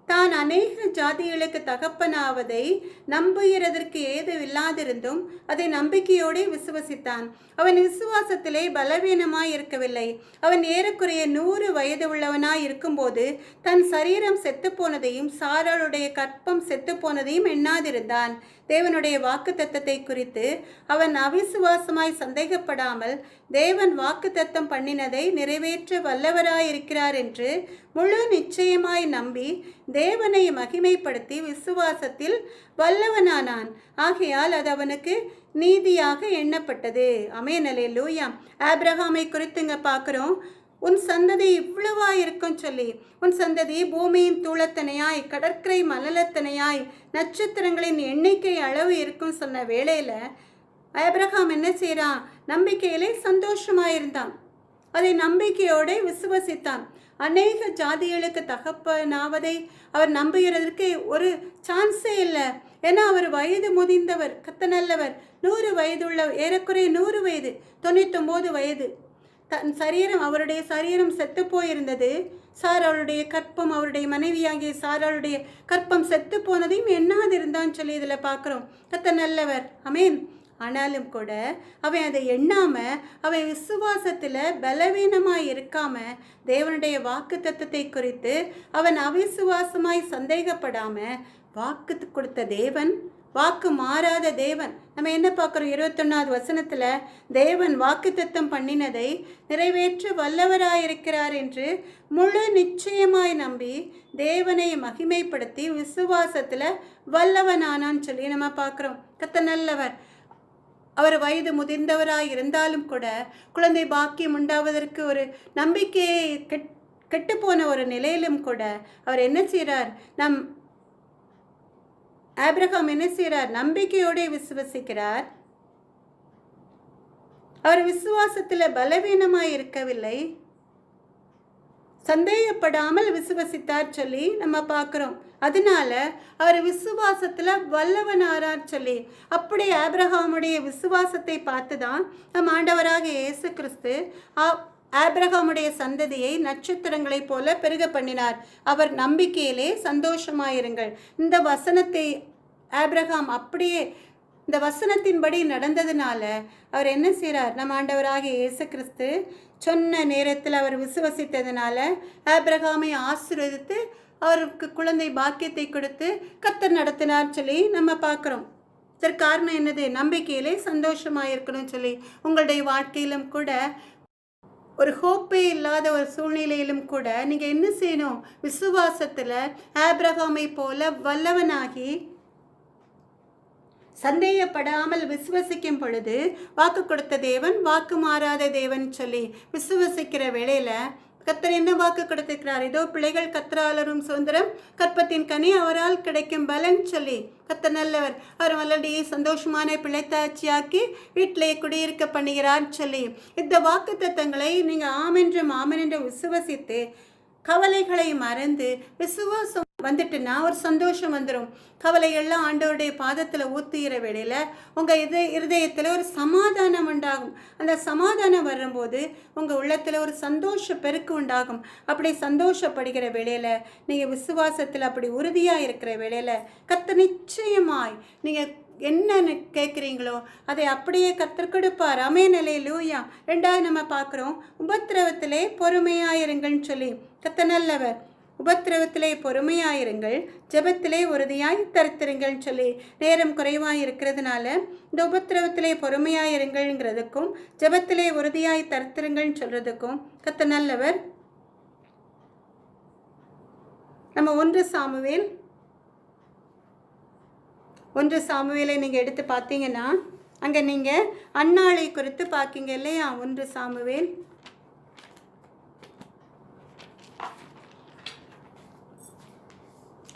தான் அநேக ஜாதிகளுக்கு தகப்பனாவதை நம்புகிறதற்கு ஏது இல்லாதிருந்தும் அதை நம்பிக்கையோடு விசுவசித்தான். அவன் விசுவாசத்திலே பலவீனமாய் இருக்கவில்லை. அவன் ஏறக்குறைய 100 வயது உள்ளவனாய் இருக்கும்போது தன் சரீரம் செத்துப்போனதையும் சாராளுடைய கற்பம் செத்துப்போனதையும் எண்ணாதிருந்தான். தேவனுடைய வாக்குத்தத்தத்தை குறித்து அவன் அவிசுவாசமாய் சந்தேகப்படாமல் தேவன் வாக்குத்தத்தம் பண்ணினதை நிறைவேற்ற வல்லவராயிருக்கிறார் என்று முழு நிச்சயமாய் நம்பி தேவனை மகிமைப்படுத்தி விசுவாசத்தில் வல்லவனானான். ஆகையால் அது அவனுக்கு நீதியாக எண்ணப்பட்டது. ஆமென். அல்லேலூயா. ஆபிரகாமை குறித்துங்க பார்க்குறோம். உன் சந்ததி இவ்வளவா இருக்கும் சொல்லி, உன் சந்ததி பூமியின் தூளத்தனையாய் கடற்கரை மணலத்தனையாய் நட்சத்திரங்களின் எண்ணிக்கை அளவு இருக்கும் சொன்ன வேளையில் ஆபிரகாம் என்ன செய்கிறான்? நம்பிக்கையிலே சந்தோஷமாயிருந்தான். அதை நம்பிக்கையோடு விசுவசித்தான். அநேக ஜாதிகளுக்கு தகப்பனாவதை அவர் நம்புகிறதற்கு ஒரு சான்ஸே இல்லை. ஏன்னா அவர் வயது முதிர்ந்தவர். கர்த்தர் நல்லவர். 100 வயதுள்ள, ஏறக்குறைய 100 வயது, 99 வயது. தன் சரீரம், அவருடைய சரீரம் செத்து போயிருந்தது. சாராளுடைய கற்பம், அவருடைய மனைவியாகிய சாராளுடைய கற்பம் செத்து போனதையும் எண்ணாதிருந்தான்னு சொல்லி இதில் பார்க்குறோம். கர்த்தர் நல்லவர். ஆமென். ஆனாலும் கூட அவன் அதை எண்ணாம, அவன் விசுவாசத்தில் பலவீனமாய் இருக்காம, தேவனுடைய வாக்கு தத்தத்தை குறித்து அவன் அவிசுவாசமாய் சந்தேகப்படாம, வாக்கு கொடுத்த தேவன், வாக்கு மாறாத தேவன். நம்ம என்ன பார்க்குறோம்? 21வது வசனத்தில் தேவன் வாக்கு தத்தம் பண்ணினதை நிறைவேற்ற வல்லவராயிருக்கிறார் என்று முழு நிச்சயமாய் நம்பி தேவனை மகிமைப்படுத்தி விசுவாசத்தில் வல்லவனானான்னு சொல்லி நம்ம பார்க்குறோம். கர்த்தர் நல்லவர். அவர் வயது முதிர்ந்தவராய் இருந்தாலும் கூட குழந்தை பாக்கியம் உண்டாவதற்கு ஒரு நம்பிக்கையை கெட்டுப்போன ஒரு நிலையிலும் கூட அவர் என்ன செய்கிறார்? ஆபிரகாம் என்ன செய்கிறார்? நம்பிக்கையோடு விசுவசிக்கிறார். அவர் விசுவாசத்தில் பலவீனமாய் இருக்கவில்லை, சந்தேகப்படாமல் விசுவசித்தார் சொல்லி நம்ம பார்க்குறோம். அதனால அவர் விசுவாசத்தில் வல்லவனாரார் சொல்லி, அப்படி ஆபிரகாமுடைய விசுவாசத்தை பார்த்து தான் நம் ஆண்டவராக இயேசு கிறிஸ்து ஆபிரகாமுடைய சந்ததியை நட்சத்திரங்களைப் போல பெருக பண்ணினார். அவர் நம்பிக்கையிலே சந்தோஷமாயிருங்கள். இந்த வசனத்தை ஆபிரகாம் அப்படியே இந்த வசனத்தின்படி நடந்ததுனால அவர் என்ன செய்கிறார்? நம்ம ஆண்டவராக இயேசு கிறிஸ்து சொன்ன நேரத்தில் அவர் விசுவசித்ததுனால ஆபிரகாமை ஆசீர்வதித்து அவருக்கு குழந்தை பாக்கியத்தை கொடுத்து கர்த்தர் நடத்தினார் சொல்லி நம்ம பார்க்குறோம். இதற்கு காரணம் என்னது? நம்பிக்கையிலே சந்தோஷமாக இருக்கணும்னு சொல்லி. உங்களுடைய வாழ்க்கையிலும் கூட ஒரு ஹோப்பே இல்லாத ஒரு சூழ்நிலையிலும் கூட நீங்கள் என்ன செய்யணும்? விசுவாசத்தில் ஆபிரகாமை போல வல்லவனாகி சந்தேகப்படாமல் விசுவசிக்கும் பொழுது, வாக்கு கொடுத்த தேவன், வாக்கு மாறாத தேவன் சொல்லி விசுவசிக்கிற வேளையில் கர்த்தர் என்ன வாக்கு கொடுத்திருக்கிறார்? இதோ பிள்ளைகள் கர்த்தராலும் சுதந்திரம், கற்பத்தின் கனி அவரால் கிடைக்கும் பலன் சொல்லி கர்த்தர் நல்லவர். அவர் மலடியை சந்தோஷமான பிள்ளைத்தாட்சியாக்கி வீட்டிலே குடியிருக்க பண்ணுகிறார் சொல்லி இந்த வாக்கு தத்தங்களை நீங்கள் ஆமென்றும் ஆமென்று விசுவசித்து கவலைகளை மறந்து விசுவாசம் வந்துட்டுன்னா ஒரு சந்தோஷம் வந்துடும். கவலையெல்லாம் ஆண்டவருடைய பாதத்தில் ஊற்றுகிற வேளையில் உங்கள் இருதயத்தில் ஒரு சமாதானம் உண்டாகும். அந்த சமாதானம் வரும்போது உங்கள் உள்ளத்தில் ஒரு சந்தோஷ பெருக்கு உண்டாகும். அப்படி சந்தோஷப்படுகிற வேளையில் நீங்கள் விசுவாசத்தில் அப்படி உறுதியாக இருக்கிற வேளையில் கர்த்தர் நிச்சயமாய் நீங்கள் என்னன்னு கேட்குறீங்களோ அதை அப்படியே கர்த்தர் கொடுப்பார். ஆமென், அல்லேலூயா. 2வது நம்ம பார்க்குறோம், உபத்திரவத்திலே பொறுமையாயிருங்கள்னு சொல்லி. கர்த்தர் நல்லவர். உபத்திரவத்திலே பொறுமையாயிருங்கள், ஜெபத்திலே உறுதியாய் தரித்திருங்கள்னு சொல்லி. நேரம் குறைவாக இருக்கிறதுனால இந்த உபத்திரவத்திலே பொறுமையாயிருங்கள்ங்கிறதுக்கும் ஜெபத்திலே உறுதியாய் தரித்திருங்கள்னு சொல்கிறதுக்கும் கர்த்தர் நல்லவர். நம்ம 1 சாமுவேலை நீங்கள் எடுத்து பார்த்தீங்கன்னா அங்கே நீங்கள் அன்னாளை குறித்து பார்க்கிங்க இல்லையா? 1 சாமுவேல்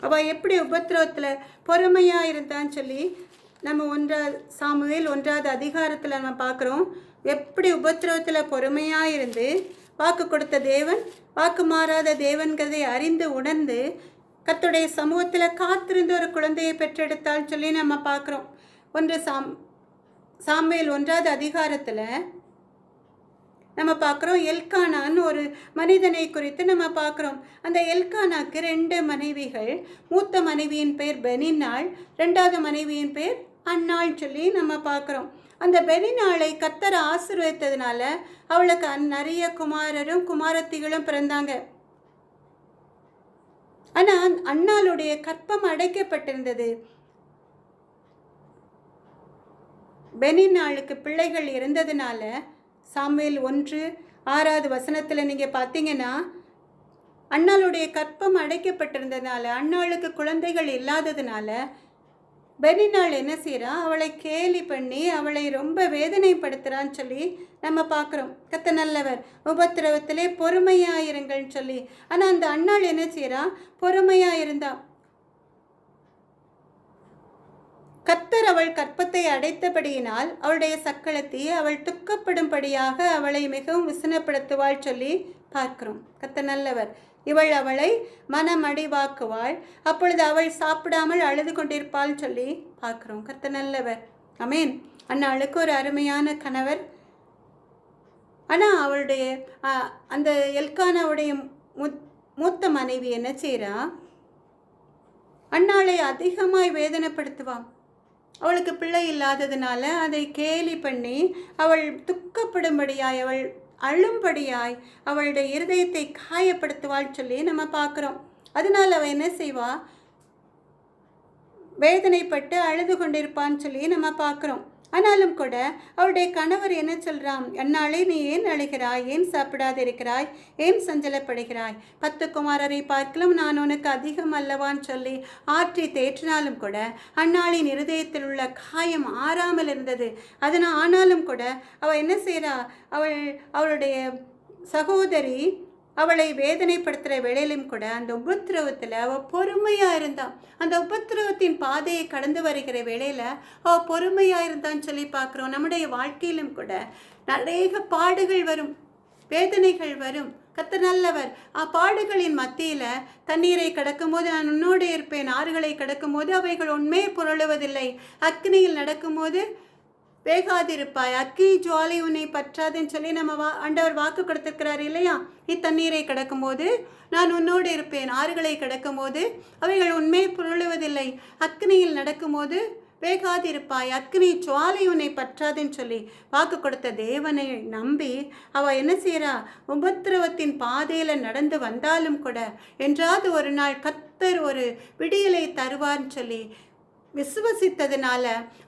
அவள் எப்படி உபத்திரவத்தில் பொறுமையாக இருந்தான்னு சொல்லி நம்ம 1 சாமுவேல் 1வது அதிகாரத்தில் நம்ம பார்க்குறோம். எப்படி உபத்திரவத்தில் பொறுமையாக இருந்து வாக்கு கொடுத்த தேவன், வாக்கு மாறாத தேவன்கிறதை அறிந்து உணர்ந்து கர்த்தருடைய சமூகத்தில் காத்திருந்து ஒரு குழந்தையை பெற்றெடுத்தான்னு சொல்லி நம்ம பார்க்குறோம். 1 சாமுவேல் 1வது அதிகாரத்தில் நம்ம பார்க்குறோம். எல்கானான்னு ஒரு மனிதனை குறித்து நம்ம பார்க்குறோம். அந்த எல்கானாக்கு 2 மனைவிகள். மூத்த மனைவியின் பேர் பெனின்னாள், 2வது மனைவியின் பேர் அன்னாள் சொல்லி நம்ம பார்க்குறோம். அந்த பெனின்னாளை கர்த்தர் ஆசீர்வதித்ததுனால அவளுக்கு நிறைய குமாரரும் குமாரத்திகளும் பிறந்தாங்க. ஆனால் அன்னாளுடைய கற்பம் அடைக்கப்பட்டிருந்தது. பெனின்னாளுக்கு பிள்ளைகள் இருந்ததுனால சாமுவேல் 1:6வது வசனத்தில் நீங்கள் பார்த்தீங்கன்னா அன்னாளுடைய கற்பம் அடைக்கப்பட்டிருந்ததுனால, அன்னாளுக்கு குழந்தைகள் இல்லாததுனால பெனின்னாள் என்ன செய்கிறா? அவளை கேலி பண்ணி அவளை ரொம்ப வேதனைப்படுத்துகிறான்னு சொல்லி நம்ம பார்க்குறோம். கர்த்தர் நல்லவர். உபத்திரவத்திலே பொறுமையாயிருங்கள்னு சொல்லி. ஆனால் அந்த அன்னாள் என்ன செய்கிறா? பொறுமையாக இருந்தா. கர்த்தர் அவள் கற்பத்தை அடைத்தபடியினால் அவளுடைய சக்களத்தை அவள் துக்கப்படும்படியாக அவளை மிகவும் விசனப்படுத்துவாள் சொல்லி பார்க்கிறோம். கர்த்தர் நல்லவர். இவள் அவளை மனமடிவாக்குவாள், அப்பொழுது அவள் சாப்பிடாமல் அழுது கொண்டிருப்பாள் சொல்லி பார்க்கிறோம். கர்த்தர் நல்லவர். ஆமென். அன்னாளுக்கு ஒரு அருமையான கணவர். ஆனால் அவளுடைய அந்த எல்கானாவுடைய மூத்த மனைவி என்ன செய்கிறா? அன்னாளை அதிகமாய் வேதனைப்படுத்துவான். அவளுக்கு பிள்ளை இல்லாததுனால அதை கேலி பண்ணி அவள் துக்கப்படும்படியாய், அவள் அழும்படியாய், அவளுடைய இருதயத்தை காயப்படுத்துவாள் சொல்லி நம்ம பார்க்குறோம். அதனால் அவள் என்ன செய்வா? வேதனைப்பட்டு அழுது கொண்டிருப்பான்னு சொல்லி நம்ம பார்க்குறோம். ஆனாலும் கூட அவருடைய கணவர் என்ன சொல்கிறான்? அன்னாளே, நீ ஏன் அழுகிறாய்? ஏன் சாப்பிடாது இருக்கிறாய்? ஏன் சஞ்சலப்படுகிறாய்? 10 குமாரரை பார்க்கலாம் நான் உனக்கு அதிகம் அல்லவான்னு சொல்லி ஆற்றி தேற்றினாலும் கூட அன்னாளின் இருதயத்தில் உள்ள காயம் ஆறாமல் இருந்தது. ஆனாலும் கூட அவள் என்ன செய்கிறா? அவளுடைய சகோதரி அவளை வேதனைப்படுத்துகிற வேளையிலும் கூட அந்த உபத்திரவத்தில் அவள் பொறுமையாக இருந்தான். அந்த உபத்திரவத்தின் பாதையை கடந்து வருகிற வேளையில் அவள் பொறுமையாக இருந்தான்னு சொல்லி பார்க்குறோம். நம்முடைய வாழ்க்கையிலும் கூட நிறைய பாடுகள் வரும், வேதனைகள் வரும். கர்த்தர் நல்லவர். பாடுகளின் மத்தியில் தண்ணீரை கடக்கும்போது நான் உன்னோடு இருப்பேன், ஆறுகளை கடக்கும்போது அவைகள் உண்மையை புரளுவதில்லை, அக்னியில் நடக்கும்போது வேகாதிருப்பாய், அக்கி ஜுவாலை உன்னை பற்றாதுன்னு சொல்லி நம்ம ஆண்டவர் வாக்கு கொடுத்திருக்கிறார் இல்லையா? இத்தண்ணீரை கடக்கும்போது நான் உன்னோடு இருப்பேன், ஆறுகளை கடக்கும்போது அவைகள் உண்மை புரளுவதில்லை, அக்னியில் நடக்கும்போது வேகாதிருப்பாய், அக்னி ஜுவாலை உன்னை பற்றாதுன்னு சொல்லி வாக்கு கொடுத்த தேவனை நம்பி அவள் என்ன செய்கிறா? உபத்திரவத்தின் பாதையில் நடந்து வந்தாலும் கூட என்றாவது ஒரு நாள் கர்த்தர் ஒரு விடியலை தருவார்னு சொல்லி விசுவசித்ததுனால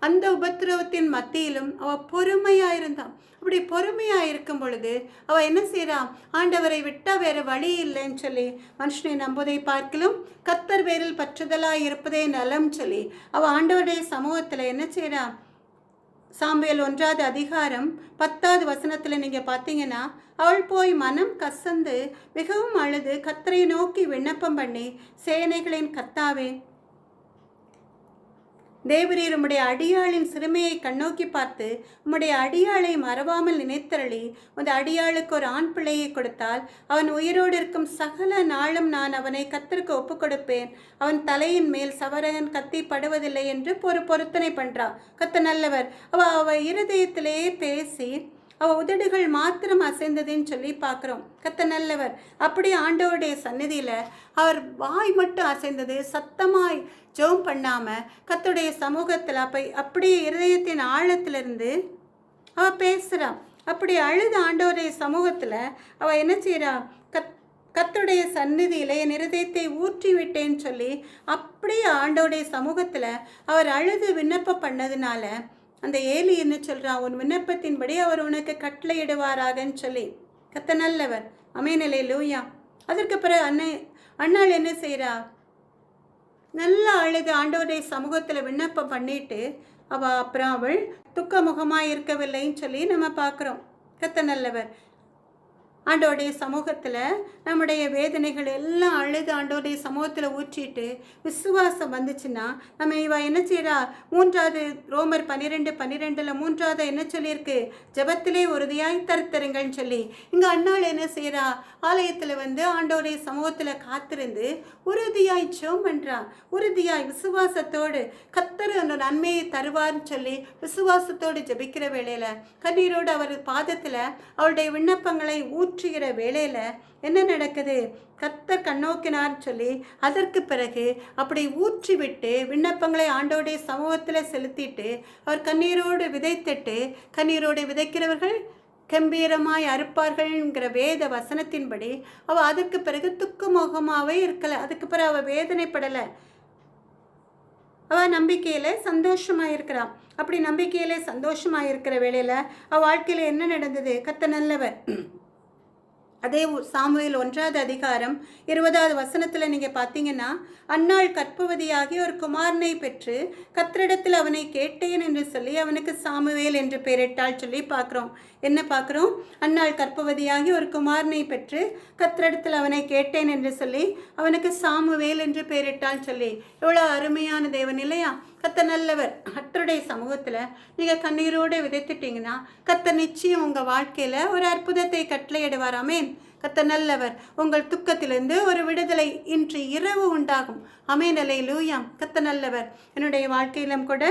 அந்த உபத்திரவத்தின் மத்தியிலும் அவள் பொறுமையாக இருந்தான். அப்படி பொறுமையாக இருக்கும் பொழுது அவள் என்ன செய்கிறா? ஆண்டவரை விட்டால் வேறு வழி இல்லைன்னு சொல்லி மனுஷனை நம்புவதை பார்க்கலும் கர்த்தர் பேரில் பற்றுதலாக இருப்பதே நலம் சொல்லி அவள் ஆண்டவருடைய சமூகத்தில் என்ன செய்கிறா? சாமுவேல் 1வது அதிகாரம் 10வது வசனத்தில் நீங்கள் பார்த்தீங்கன்னா, அவள் போய் மனம் கசந்து மிகவும் அழுது கர்த்தரை நோக்கி விண்ணப்பம் பண்ணி, சேனைகளின் கர்த்தாவே, தேவரீர் உம்முடைய அடியாளின் சிறுமையை கண்ணோக்கி பார்த்து உம்முடைய அடியாளை மறவாமல் நினைத்தருளி உமது அடியாளுக்கு ஒரு ஆண் பிள்ளையை கொடுத்தால் அவன் உயிரோடு இருக்கும் சகல நாளும் நான் அவனை கர்த்தருக்கு ஒப்பு கொடுப்பேன், அவன் தலையின் மேல் சவரகன் கத்தி படுவதில்லை என்று பொருத்தனை பண்றா. கர்த்தர் நல்லவர். அவ இருதயத்திலே பேசி அவள் உதடுகள் மாத்திரம் அசைந்ததுன்னு சொல்லி பார்க்குறோம். கர்த்தர் நல்லவர். அப்படி ஆண்டவருடைய சந்நிதியில் அவர் வாய் மட்டும் அசைந்தது, சத்தமாய் ஜெபம் பண்ணாமல் கர்த்தருடைய சமூகத்தில் அப்படியே இருதயத்தின் ஆழத்திலிருந்து அவள் பேசுகிறான். அப்படி அழுது ஆண்டவருடைய சமூகத்தில் அவள் என்ன செய்கிறா? கர்த்தருடைய சந்நிதியில் என் இருதயத்தை ஊற்றி விட்டேன்னு சொல்லி அப்படியே ஆண்டவருடைய சமூகத்தில் அவர் அழுது விண்ணப்பம் பண்ணதுனால அந்த ஏலி என்ன சொல்கிறான்? உன் விண்ணப்பத்தின்படி அவர் உனக்கு கட்டளையிடுவாராகன்னு சொல்லி. கர்த்தர் நல்லவர். ஆமென், அல்லேலூயா. அதற்கு பிறகு அண்ணாள் என்ன செய்கிறா? நல்லா அழுது ஆண்டவருடைய சமூகத்தில் விண்ணப்பம் பண்ணிட்டு அப்புறம் அவள் துக்க முகமாக இருக்கவில்லைன்னு சொல்லி நம்ம பார்க்குறோம். கர்த்தர் நல்லவர். ஆண்டோடைய சமூகத்தில் நம்முடைய வேதனைகள் எல்லாம் அழுது ஆண்டோடைய சமூகத்தில் ஊற்றிட்டு விசுவாசம் வந்துச்சுன்னா நம்ம இவ என்ன செய்கிறா? 3வது ரோமர் 12:12 3வது என்ன சொல்லியிருக்கு? ஜெபத்திலே உறுதியாய் தருத்தருங்கன்னு சொல்லி. இங்கே அண்ணாள் என்ன செய்கிறா? ஆலயத்தில் வந்து ஆண்டோடைய சமூகத்தில் காத்திருந்து உறுதியாய் ஜெபம் பண்ணுறா. உறுதியாய் விசுவாசத்தோடு கர்த்தர் அந்த நன்மையை தருவார்னு சொல்லி விசுவாசத்தோடு ஜெபிக்கிற வேளையில் கண்ணீரோடு அவர் பாதத்தில் அவளுடைய விண்ணப்பங்களை ஊற்றுகிற வேளையில் என்ன நடக்குது? கர்த்தர் கண்ணோக்கினார்னு சொல்லி அதற்கு பிறகு அப்படி ஊற்றிவிட்டு விண்ணப்பங்களை ஆண்டோடைய சமூகத்தில் செலுத்திட்டு அவர் கண்ணீரோடு விதைத்துட்டு, கண்ணீரோடு விதைக்கிறவர்கள் கம்பீரமாய் அறுப்பார்கள்ங்கிற வேத வசனத்தின்படி அவள் அதுக்கு பிறகு துக்கமுகமாகவே இருக்கலை. அதுக்கு பிறகு அவள் வேதனைப்படலை. அவள் நம்பிக்கையில் சந்தோஷமாக இருக்கிறான். அப்படி நம்பிக்கையில் சந்தோஷமாக இருக்கிற வேளையில் அவள் வாழ்க்கையில் என்ன நடந்தது? கர்த்தர் நல்லவர். அதே சாமுவேல் 1வது அதிகாரம் 20வது வசனத்தில் நீங்கள் பார்த்தீங்கன்னா, அன்னாள் கர்ப்பவதியாகி ஒரு குமாரனை பெற்று கர்த்தரிடத்தில் அவனை கேட்டேன் என்று சொல்லி அவனுக்கு சாமுவேல் என்று பெயரிட்டாள் சொல்லி பார்க்குறோம். என்ன பார்க்குறோம்? அன்னாள் கர்ப்பவதியாகி ஒரு குமாரனை பெற்று கர்த்தரிடத்தில் அவனை கேட்டேன் என்று சொல்லி அவனுக்கு சாமுவேல் என்று பெயரிட்டாள் சொல்லி. எவ்வளோ அருமையான தேவன் இல்லையா? கர்த்தர் நல்லவர். கர்த்தருடைய சமூகத்தில் நீங்கள் கண்ணீரோடு விதைத்துட்டீங்கன்னா கர்த்தர் நிச்சயம் உங்கள் வாழ்க்கையில் ஒரு அற்புதத்தை கட்டளையிடுவார். ஆமென். கர்த்தர் நல்லவர். உங்கள் துக்கத்திலிருந்து ஒரு விடுதலை இன்று இரவு உண்டாகும். ஆமென், அல்லேலூயா. கர்த்தர் நல்லவர். என்னுடைய வாழ்க்கையிலும் கூட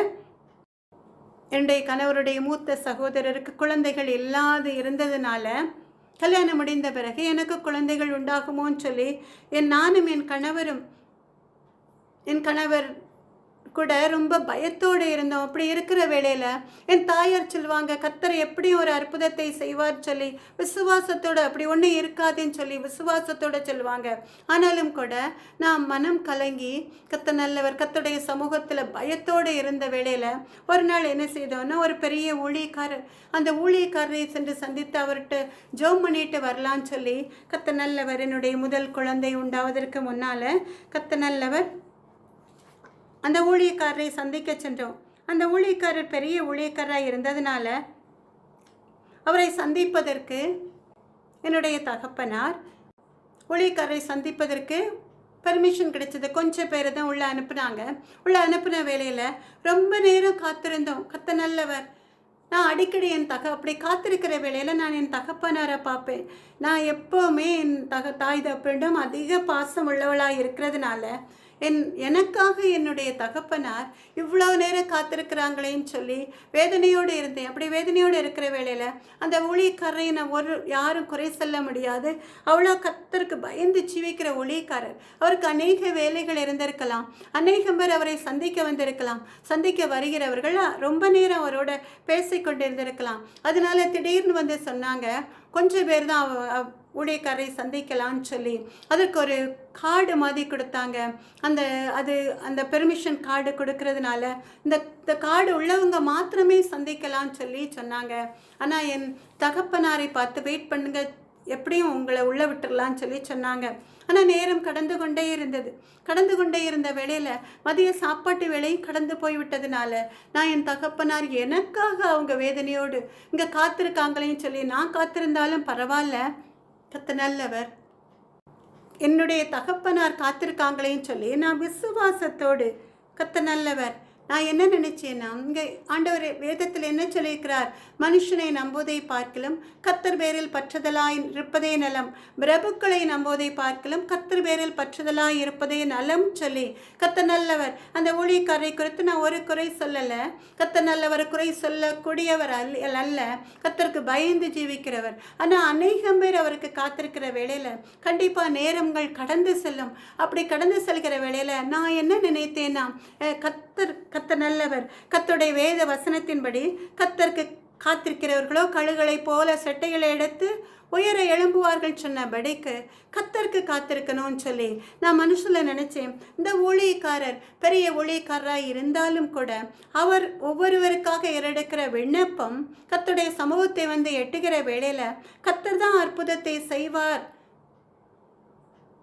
என்னுடைய கணவருடைய மூத்த சகோதரருக்கு குழந்தைகள் இல்லாது இருந்ததுனால கல்யாணம் முடிந்த பிறகு எனக்கு குழந்தைகள் உண்டாகுமோன்னு சொல்லி நானும் என் கணவர் கூட ரொம்ப பயத்தோடு இருந்தோம். அப்படி இருக்கிற வேளையில் என் தாயார் சொல்லுவாங்க, கர்த்தர் எப்படியும் ஒரு அற்புதத்தை செய்வார் சொல்லி விசுவாசத்தோடு, அப்படி ஒன்றும் இருக்காதுன்னு சொல்லி விசுவாசத்தோடு சொல்லுவாங்க. ஆனாலும் கூட நான் மனம் கலங்கி கர்த்தர் நல்லவர், கர்த்தருடைய சமூகத்தில் பயத்தோடு இருந்த வேளையில் ஒரு நாள் என்ன செய்தோன்னா, ஒரு பெரிய ஊழியக்காரர், அந்த ஊழியக்காரரை சென்று சந்தித்து அவர்கிட்ட ஜெபம் பண்ணிட்டு வரலான்னு சொல்லி, கர்த்தர் நல்லவர், என்னுடைய முதல் குழந்தை உண்டாவதற்கு முன்னால் கர்த்தர் நல்லவர், அந்த ஊழியக்காரரை சந்திக்க சென்றோம். அந்த ஊழியக்காரர் பெரிய ஊழியக்காரராக இருந்ததுனால அவரை சந்திப்பதற்கு என்னுடைய தகப்பனார் ஊழியக்காரரை சந்திப்பதற்கு பெர்மிஷன் கிடைச்சது. கொஞ்சம் பேர் தான் உள்ளே அனுப்புனாங்க. உள்ளே அனுப்புன வேலையில் ரொம்ப நேரம் காத்திருந்தோம். கர்த்தர் நல்லவர். நான் அடிக்கடி அப்படி காத்திருக்கிற வேளையில் நான் என் தகப்பனாரை பார்ப்பேன். நான் எப்போவுமே என் தாய் தகப்பனிடம் அதிக பாசம் உள்ளவளாக இருக்கிறதுனால எனக்காக என்னுடைய தகப்பனார் இவ்வளோ நேரம் காத்திருக்கிறாங்களேன்னு சொல்லி வேதனையோடு இருந்தேன். அப்படி வேதனையோடு இருக்கிற வேளையில் அந்த ஊழியக்காரரை நான் யாரும் குறை சொல்ல முடியாது. அவ்வளோ கர்த்தருக்கு பயந்து ஜீவிக்கிற ஊழியக்காரர். அவருக்கு அநேக வேலைகள் இருந்திருக்கலாம், அநேகம் பேர் அவரை சந்திக்க வந்திருக்கலாம், சந்திக்க வருகிறவர்கள் ரொம்ப நேரம் அவரோட பேசிக்கொண்டு இருந்திருக்கலாம். அதனால திடீர்னு வந்து சொன்னாங்க, கொஞ்சம் பேர் தான் ஊழியக்காரரை சந்திக்கலான்னு சொல்லி அதற்கு ஒரு கார்டு மாதிரி கொடுத்தாங்க. அந்த பெர்மிஷன் கார்டு கொடுக்கறதுனால இந்த கார்டு உள்ளவங்க மாத்திரமே சந்திக்கலான்னு சொல்லி சொன்னாங்க. ஆனால் என் தகப்பனாரை பார்த்து வெயிட் பண்ணுங்க, எப்படியும் உங்களை உள்ளே விட்டுடலான்னு சொல்லி சொன்னாங்க. ஆனால் நேரம் கடந்து கொண்டே இருந்த வேளையில் மதிய சாப்பாட்டு வேலையும் கடந்து போய்விட்டதுனால நான் என் தகப்பனார் எனக்காக அவங்க வேதனையோடு இங்கே காத்திருக்காங்களேன்னு சொல்லி நான் காத்திருந்தாலும் பரவாயில்ல, கர்த்தர் நல்லவர், என்னுடைய தகப்பனார் காத்திருக்காங்களேன்னு சொல்லி நான் விசுவாசத்தோடு கர்த்தர் நல்லவர். நான் என்ன நினைச்சேன்னா, இங்கே ஆண்டவர் வேதத்தில் என்ன சொல்லியிருக்கிறார், மனுஷனை நம்புவதை பார்க்கலும் கர்த்தர் பேரில் பற்றுதலாய் இருப்பதே நலம், பிரபுக்களை நம்புவதை பார்க்கலும் கர்த்தர் பேரில் பற்றுதலாய் இருப்பதே நலம் சொல்லி கர்த்தர் நல்லவர். அந்த ஊழியக்காரரை குறித்து நான் ஒரு குறை சொல்லலை. கர்த்தர் நல்லவர் குறை சொல்லக்கூடியவர் அல்ல, கர்த்தருக்கு பயந்து ஜீவிக்கிறவர். ஆனால் அநேகம் பேர் அவருக்கு காத்திருக்கிற வேளையில் கண்டிப்பாக நேரங்கள் கடந்து செல்லும். அப்படி கடந்து செல்கிற வேளையில் நான் என்ன நினைத்தேன்னா, கர்த்தர் நல்லவர். கர்த்தருடைய வேத வசனத்தின்படி கர்த்தருக்கு காத்திருக்கிறவர்களோ கழுகளைப் போல செட்டைகளை எடுத்து உயர எழும்புவார்கள் சொன்னபடிக்கு கர்த்தருக்கு காத்திருக்கணும்னு சொல்லி நான் மனுஷில் நினைச்சேன். இந்த ஊழியக்காரர் பெரிய ஊழியக்காரராக இருந்தாலும் கூட அவர் ஒவ்வொருவருக்காக ஏறெடுக்கிற விண்ணப்பம் கர்த்தருடைய சமூகத்தை வந்து எட்டுகிற வேளையில் கர்த்தர் தான் அற்புதத்தை செய்வார்.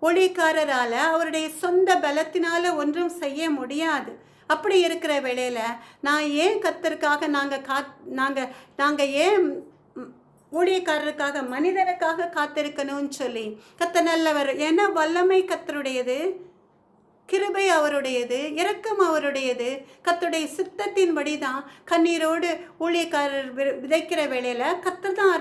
ஊழியக்காரரால் அவருடைய சொந்த பலத்தினால ஒன்றும் செய்ய முடியாது. அப்படி இருக்கிற வேளையில் நான் ஏன் கர்த்தருக்காக நாங்கள் ஏன் ஊழியக்காரருக்காக மனிதனுக்காக காத்திருக்கணும்னு சொல்லி கர்த்தர் நல்லவர். ஏன்னா வல்லமை கர்த்தருடையது, கிருபை அவருடையது, இரக்கம் அவருடையது. கர்த்தருடைய சித்தத்தின்படி தான் கண்ணீரோடு ஊழியக்காரர் விதைக்கிற வேளையில் கர்த்தர் தான்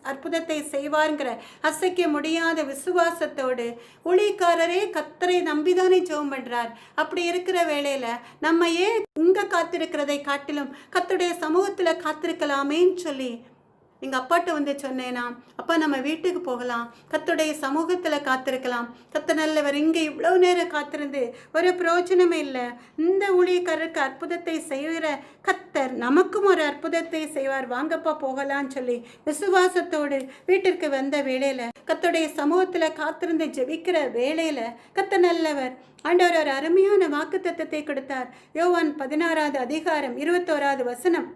அற்புதத்தை செய்வார்ங்கிற அசைக்க முடியாத விசுவாசத்தோடு ஊழியக்காரரே கர்த்தரை நம்பிதானே ஜெபம் பண்ணுறார். அப்படி இருக்கிற வேளையில் நம்ம ஏன் இங்கே காத்திருக்கிறதை காட்டிலும் கர்த்தருடைய சமூகத்தில் காத்திருக்கலாமேன்னு சொல்லி எங்கள் அப்பாட்ட வந்து சொன்னேன்னா, அப்பா நம்ம வீட்டுக்கு போகலாம், கர்த்தருடைய சமூகத்தில் காத்திருக்கலாம், கர்த்தர் நல்லவர். இங்கே இவ்வளோ நேரம் காத்திருந்து ஒரு பிரயோஜனமே இல்லை. இந்த ஊழியக்காரருக்கு அற்புதத்தை செய்கிற கர்த்தர் நமக்கும் ஒரு அற்புதத்தை செய்வார், வாங்கப்பா போகலான்னு சொல்லி விசுவாசத்தோடு வீட்டிற்கு வந்த வேளையில் கர்த்தருடைய சமூகத்தில் காத்திருந்து ஜெபிக்கிற வேளையில் கர்த்தர் நல்லவர். ஆண்டவர் ஒரு அருமையான வாக்குத்தத்தத்தை கொடுத்தார். யோவான் 16வது அதிகாரம் 21வது வசனம்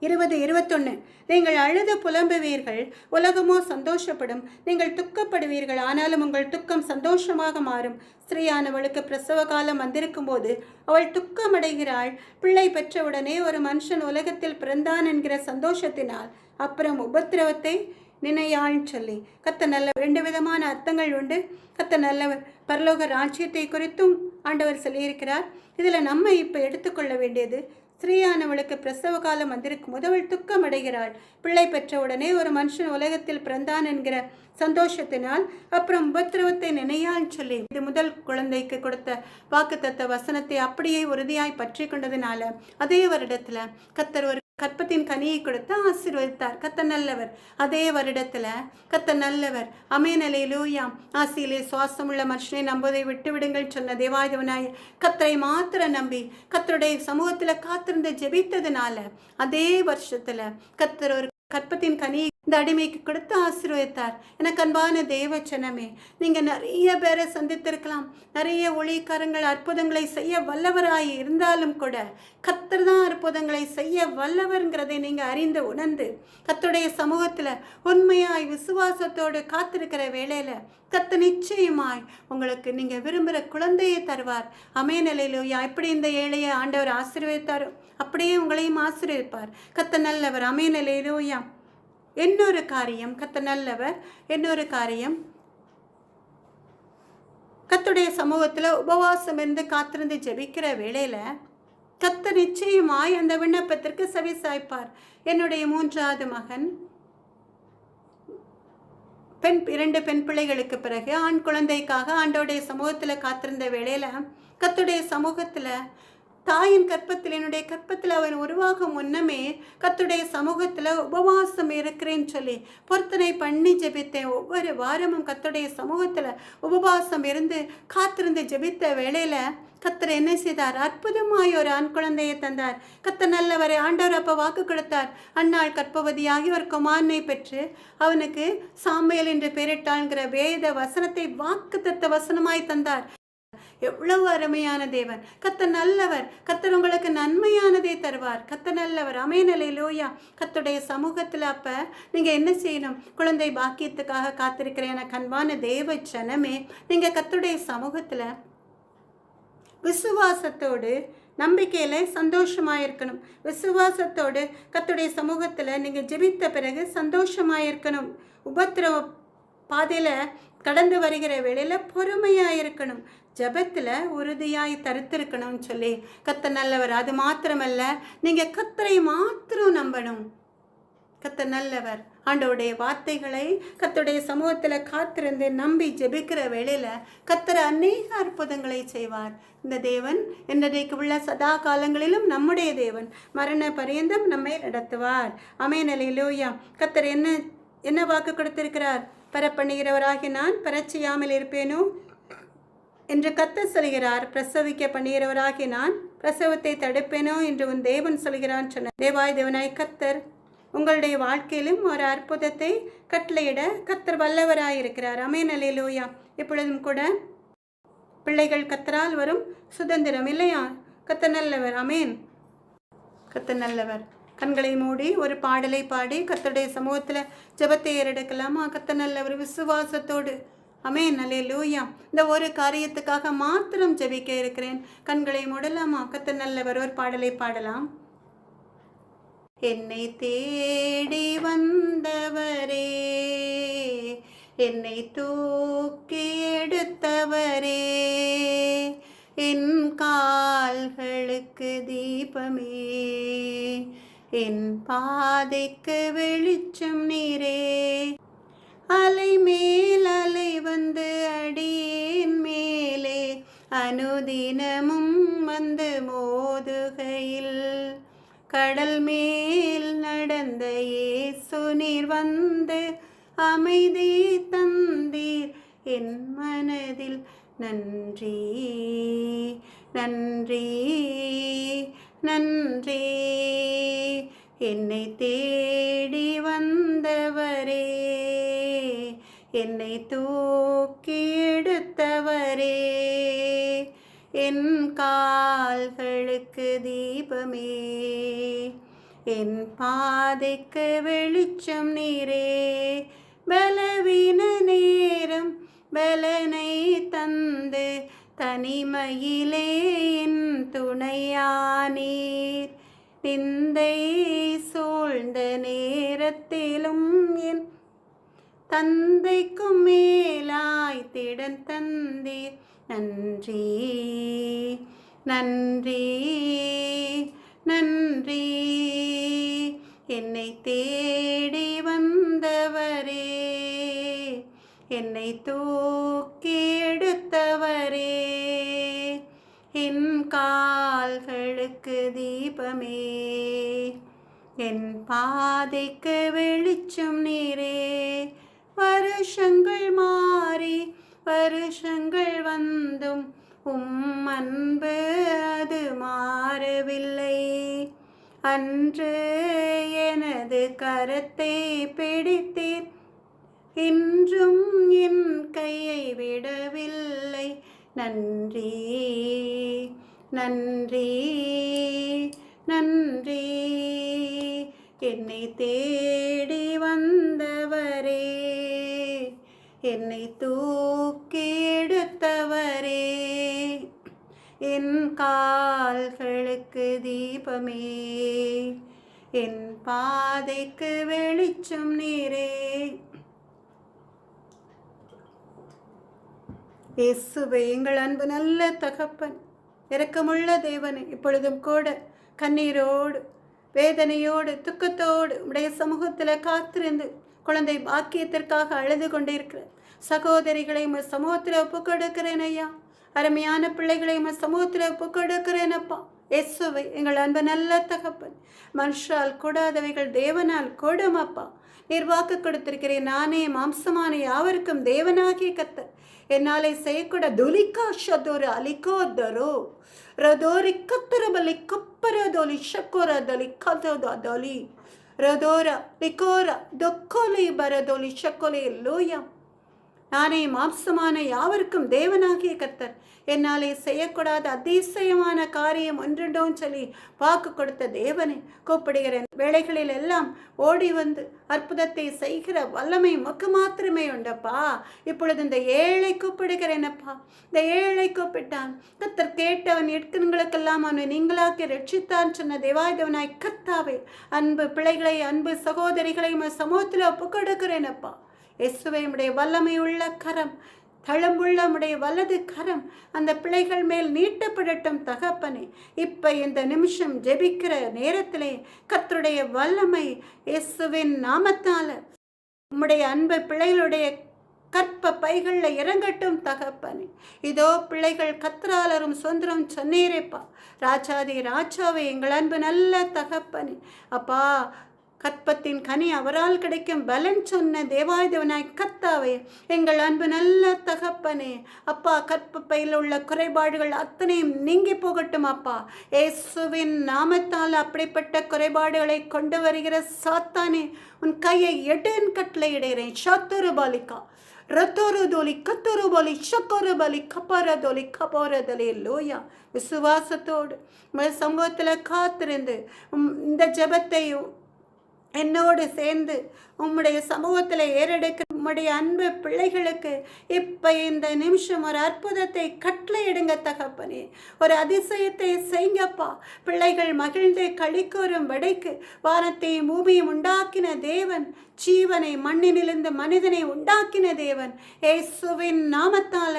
20-21. நீங்கள் அழுது புலம்புவீர்கள், உலகமோ சந்தோஷப்படும். நீங்கள் துக்கப்படுவீர்கள், ஆனாலும் உங்கள் துக்கம் சந்தோஷமாக மாறும். ஸ்திரீயானவளுக்கு பிரசவ காலம் வந்திருக்கும் போது அவள் துக்கமடைகிறாள். பிள்ளை பெற்றவுடனே ஒரு மனுஷன் உலகத்தில் பிறந்தான் என்கிற சந்தோஷத்தினால் அப்புறம் உபத்திரவத்தை நினையாள்னு சொல்லி கர்த்தர் நல்ல 2 விதமான அர்த்தங்கள் உண்டு. கர்த்தர் நல்லவர். பரலோக ராஜ்யத்தை குறித்தும் ஆண்டவர் சொல்லியிருக்கிறார். இதில் நம்ம இப்போ எடுத்துக்கொள்ள வேண்டியது, ஸ்திரீயானவளுக்கு பிரசவ காலம் வந்திருக்கும் போது அவள் துக்கம் அடைகிறாள். பிள்ளை பெற்றவுடனே ஒரு மனுஷன் உலகத்தில் பிறந்தான் என்கிற சந்தோஷத்தினால் அப்புறம் உபத்திரவத்தை நினையான்னு சொல்லி இது முதல் குழந்தைக்கு கொடுத்த வாக்குத்தத்த வசனத்தை அப்படியே உறுதியாய் பற்றி கொண்டதுனால அதே வருடத்தில் கர்த்தர் ஒரு கற்பத்தின் கனியை கொடுத்து ஆசீர்வதித்தார். கர்த்தர் நல்லவர். அதே வருடத்துல கர்த்தர் நல்லவர். ஆமென், அல்லேலூயா. ஆசியிலே சுவாசமுள்ள மனுஷனை நம்புவதை விட்டு விடுங்கள் சொன்ன தேவாதிபனாய கர்த்தரை மாத்திரம் நம்பி கர்த்தருடைய சமூகத்துல காத்திருந்து ஜெபித்ததுனால அதே வருஷத்துல கர்த்தர் ஒரு கற்பத்தின் கனியை இந்த அடிமைக்கு கொடுத்து ஆசீர்வதித்தார். எனக்கு அன்பான தேவச்சனமே, நீங்க நிறைய பேரை சந்தித்திருக்கலாம். நிறைய ஊழியக்காரங்கள் அற்புதங்களை செய்ய வல்லவராய் இருந்தாலும் கூட கர்த்தர் தான் அற்புதங்களை செய்ய வல்லவர்ங்கிறதை நீங்க அறிந்து உணர்ந்து கர்த்தருடைய சமூகத்துல உண்மையாய் விசுவாசத்தோடு காத்திருக்கிற வேளையில கர்த்தர் நிச்சயமாய் உங்களுக்கு நீங்க விரும்புகிற குழந்தையை தருவார். ஆமென், அல்லேலூயா. எப்படி இந்த ஏழையை ஆண்டவர் ஆசீர்வதித்தாரோ அப்படியே உங்களையும் ஆசீர்வதிப்பார். கர்த்தர் நல்லவர். ஆமென், அல்லேலூயா. இன்னொரு காரியம், கர்த்தர் நல்லவர். இன்னொரு காரியம், கர்த்தருடைய சமூகத்துல உபவாசம் இருந்து காத்திருந்து ஜெபிக்கிற வேளையில கர்த்தர் நிச்சயமாய் அந்த விண்ணப்பத்திற்கு செவி சாய்ப்பார். என்னுடைய 3வது மகன் இரண்டு பெண் பிள்ளைகளுக்கு பிறகு ஆண் குழந்தைக்காக ஆண்டோடைய சமூகத்துல காத்திருந்த வேளையில கர்த்தருடைய சமூகத்துல தாயின் கற்பத்தில் என்னுடைய கற்பத்தில் அவன் உருவாகும் முன்னமே கர்த்தருடைய சமூகத்தில் உபவாசம் இருக்கிறேன்னு சொல்லி பொருத்தனை பண்ணி ஜெபித்தேன். ஒவ்வொரு வாரமும் கர்த்தருடைய சமூகத்தில் உபவாசம் இருந்து காத்திருந்து ஜெபித்த வேளையில கர்த்தர் என்ன செய்தார்? அற்புதமாய் ஒரு ஆண் குழந்தையை தந்தார். கர்த்தர் நல்லவரை. ஆண்டவர் அப்ப வாக்கு கொடுத்தார். அன்னாள் கற்பவதியாகி ஒரு குமாரனை பெற்று அவனுக்கு சாமுவேல் என்று பெயரிட்டாள்ங்கிற வேத வசனத்தை வாக்கு தத்த வசனமாய் தந்தார். எவ்வளவு அருமையான தேவன்! கர்த்தர் நல்லவர். கர்த்தர் உங்களுக்கு நன்மையானதை தருவார். கர்த்தர் நல்லவர். ஆமென், அல்லேலூயா. கர்த்தருடைய சமூகத்துல அப்ப நீங்க என்ன செய்யணும்? குழந்தை பாக்கியத்துக்காக காத்திருக்கிற எனக்கு அன்பான தேவ ஜனமே, நீங்க கர்த்தருடைய சமூகத்துல விசுவாசத்தோடு நம்பிக்கையில சந்தோஷமாயிருக்கணும். விசுவாசத்தோடு கர்த்தருடைய சமூகத்துல நீங்க ஜெபித்த பிறகு சந்தோஷமாயிருக்கணும். உபத்திரவ பாதையில கடந்து வருகிற வேளையில பொறுமையாயிருக்கணும். ஜபத்துல உறுதியாய் தரித்திருக்கணும்னு சொல்லி கர்த்தர் நல்லவர். அது மாத்திரமல்ல, நீங்க கர்த்தரை மாத்திரம் நம்பணும். கர்த்தர் நல்லவர். ஆண்டவருடைய வார்த்தைகளை கர்த்தருடைய சமூகத்துல காத்திருந்து நம்பி ஜெபிக்கிற வேளையில கர்த்தர் அநேக அற்புதங்களை செய்வார். இந்த தேவன் இன்றைக்கு உள்ள சதா காலங்களிலும் நம்முடைய தேவன் மரண பரியந்தம் நம்மை நடத்துவார். ஆமென், அல்லேலூயா. கர்த்தர் என்ன வாக்கு கொடுத்திருக்கிறார்? பரப்பண்ணுகிறவராகி நான் பரச்செய்யாமல் இருப்பேனோ என்று கர்த்தர் சொல்கிறார். பிரசவிக்க பண்ணுகிறவராகி நான் பிரசவத்தை தடுப்பேனோ என்று உன் தேவன் சொல்கிறான் சொன்ன தேவாய் தேவனாய் கர்த்தர் உங்களுடைய வாழ்க்கையிலும் ஒரு அற்புதத்தை கட்டளையிட கர்த்தர் வல்லவராயிருக்கிறார். ஆமென், அல்லேலூயா. இப்பொழுதும் கூட பிள்ளைகள் கர்த்தரால் வரும் சுதந்திரம் இல்லையா? கர்த்தர் நல்லவர். ஆமென். கர்த்தர் நல்லவர். கண்களை மூடி ஒரு பாடலை பாடி கர்த்தருடைய சமூகத்துல ஜெபத்தை ஏறெடுக்கலாமா? கர்த்தர் நல்லவர். விசுவாசத்தோடு. ஆமென், அல்லேலூயா. இந்த ஒரு காரியத்துக்காக மாத்திரம் ஜெபிக்க இருக்கிறேன். கண்களை மூடலாமா? கர்த்தர் நல்லவர். ஒரு பாடலை பாடலாம். என்னை தேடி வந்தவரே, என்னை தூக்கி எடுத்தவரே, என் கால்களுக்கு தீபமே, என் பாதைக்கு வெளிச்சம் நீரே. அலை மேல் அலை வந்து அடியேன் மேலே அனுதினமும் வந்து மோதுகையில் கடல் மேல் நடந்த இயேசு நீர் வந்து அமைதி தந்தீர் என் மனதில். நன்றி நன்றி நன்றி. என்னை தேடி வந்தவரே, என்னை தூக்கி எடுத்தவரே, என் கால்களுக்கு தீபமே, என் பாதைக்கு வெளிச்சம் நீரே. பலவீன நேரம் பலனை தந்து தனிமையிலே என் துணையானீர். நிந்தை சூழ்ந்த நேரத்திலும் என் தந்தைக்கும் மேலாய் திடன் தந்தீர். நன்றி நன்றி நன்றி. என்னை தேடி வந்தவரே, என்னை தூக்கி எடுத்தவரே, என் கால்களுக்கு தீபமே, என் பாதைக்கு வெளிச்சம் நீரே. வருஷங்கள் மாறி வருஷங்கள் வந்தும் அன்பு அது மாறவில்லை. அன்று எனது கரத்தை பிடித்தீர், இன்றும் என் கையை விடவில்லை. நன்றி நன்றி நன்றி. என்னை தேடி வந்தவரே, என்னை தூக்கி எடுத்தவரே, என் கால்களுக்கு தீபமே, என் பாதைக்கு வெளிச்சம் நீரே. இயேசுவே, எங்கள் அன்பு நல்ல தகப்பன், இரக்கமுள்ள தேவனே, இப்பொழுதும் கூட கண்ணீரோடு வேதனையோடு துக்கத்தோடு உடைய சமூகத்தில் காத்திருந்து குழந்தை பாக்கியத்திற்காக அழுது கொண்டிருக்கிற சகோதரிகளை உங்கள் சமூகத்தில் ஒப்புக்கொடுக்கிறேன் ஐயா. அருமையான பிள்ளைகளை உங்கள் சமூகத்தில் ஒப்புக்கொடுக்கிறேன் அப்பா. இயேசுவை, எங்கள் அன்பு நல்ல தகப்பன், மனுஷால் கூடாதவைகள் தேவனால் கூடும் அப்பா. நீர் வாக்கு கொடுத்திருக்கிறேன், நானே மாம்சமான யாவருக்கும் தேவனாகிய கர்த்தர், என்னாலே செய்யக்கூட துலிக்கா ஷதோர அலிகோதரோ ரதோரி கத்தரபலி கப்பரதோலி ஷக்கோரதலி கதோதலி ரதோர லிகோர தொக்கோலி பரதோலி ஷக்கோலி லோயா. நானே மாம்சமான யாவருக்கும் தேவனாகிய கர்த்தர், என்னாலே செய்யக்கூடாத அதிசயமான காரியம் ஒன்றுண்டோன்னு சொல்லி வாக்கு கொடுத்த தேவனே, கூப்பிடுகிற வேளைகளில் எல்லாம் ஓடி வந்து அற்புதத்தை செய்கிற வல்லமை உமக்கு மாத்திரமே உண்டப்பா. இப்பொழுது இந்த ஏழை கூப்பிடுகிறேனப்பா. இந்த ஏழை கூப்பிட்டான், கர்த்தர் கேட்டவன் எட்கண்களுக்கெல்லாம் அவனை நீங்களாக்கி ரட்சித்தான் சொன்ன தேவாயுதவனாய் கர்த்தாவே, அன்பு பிள்ளைகளை அன்பு சகோதரிகளை சமூகத்தில் ஒப்புக்கொடுக்கிறேனப்பா. இயேசுவே, உம்முடைய வல்லமை உள்ள கரம், தளம்புள்ள உம்முடைய வலது கரம் அந்த பிள்ளைகள் மேல் நீட்டப்படட்டும் தகப்பனே. இப்ப இந்த நிமிஷம் ஜெபிக்கிற நேரத்திலே கர்த்தருடைய வல்லமை இயேசுவின் நாமத்தால உம்முடைய அன்பு பிள்ளைகளுடைய கற்ப பைகளில் இறங்கட்டும் தகப்பனே. இதோ பிள்ளைகள் கத்ராலரும் சுதந்திரம் சொன்னீரேப்பா. ராஜாதி ராஜாவே, எங்கள் அன்பு நல்ல தகப்பனே அப்பா, கற்பத்தின் கனி அவரால் கிடைக்கும் பலன் சொன்ன தேவாயுதவனாய் கர்த்தாவே, எங்கள் அன்பு நல்ல தகப்பனே அப்பா, கற்பப்பையில் உள்ள குறைபாடுகள் அத்தனையும் நீங்கி போகட்டும் அப்பா. இயேசுவின் நாமத்தால் அப்படிப்பட்ட குறைபாடுகளை கொண்டு வருகிற சாத்தானே, உன் கையை எடுன் கட்டளை இடைகிறேன். சத்துரு பாலிகா ரத்தோருதோலி கத்தோருபலி ஷக்கோருபலி கப்பரதோலி கபோரதலி லோயா. விசுவாசத்தோடு சமூகத்தில் காத்திருந்து இந்த ஜெபத்தையும் என்னோடு சேர்ந்து உம்முடைய சமூகத்தில் ஏறெடுக்க உம்முடைய அன்பு பிள்ளைகளுக்கு இப்போ இந்த நிமிஷம் ஒரு அற்புதத்தை கட்டளையிடுங்க தகப்பனே. ஒரு அதிசயத்தை செய்யுங்கப்பா. பிள்ளைகள் மகிழ்ந்து களிக்கூறும் வடைக்கு வானத்தையும் பூமியும் உண்டாக்கின தேவன், ஜீவனை மண்ணிலிருந்து மனிதனை உண்டாக்கின தேவன், இயேசுவின் நாமத்தால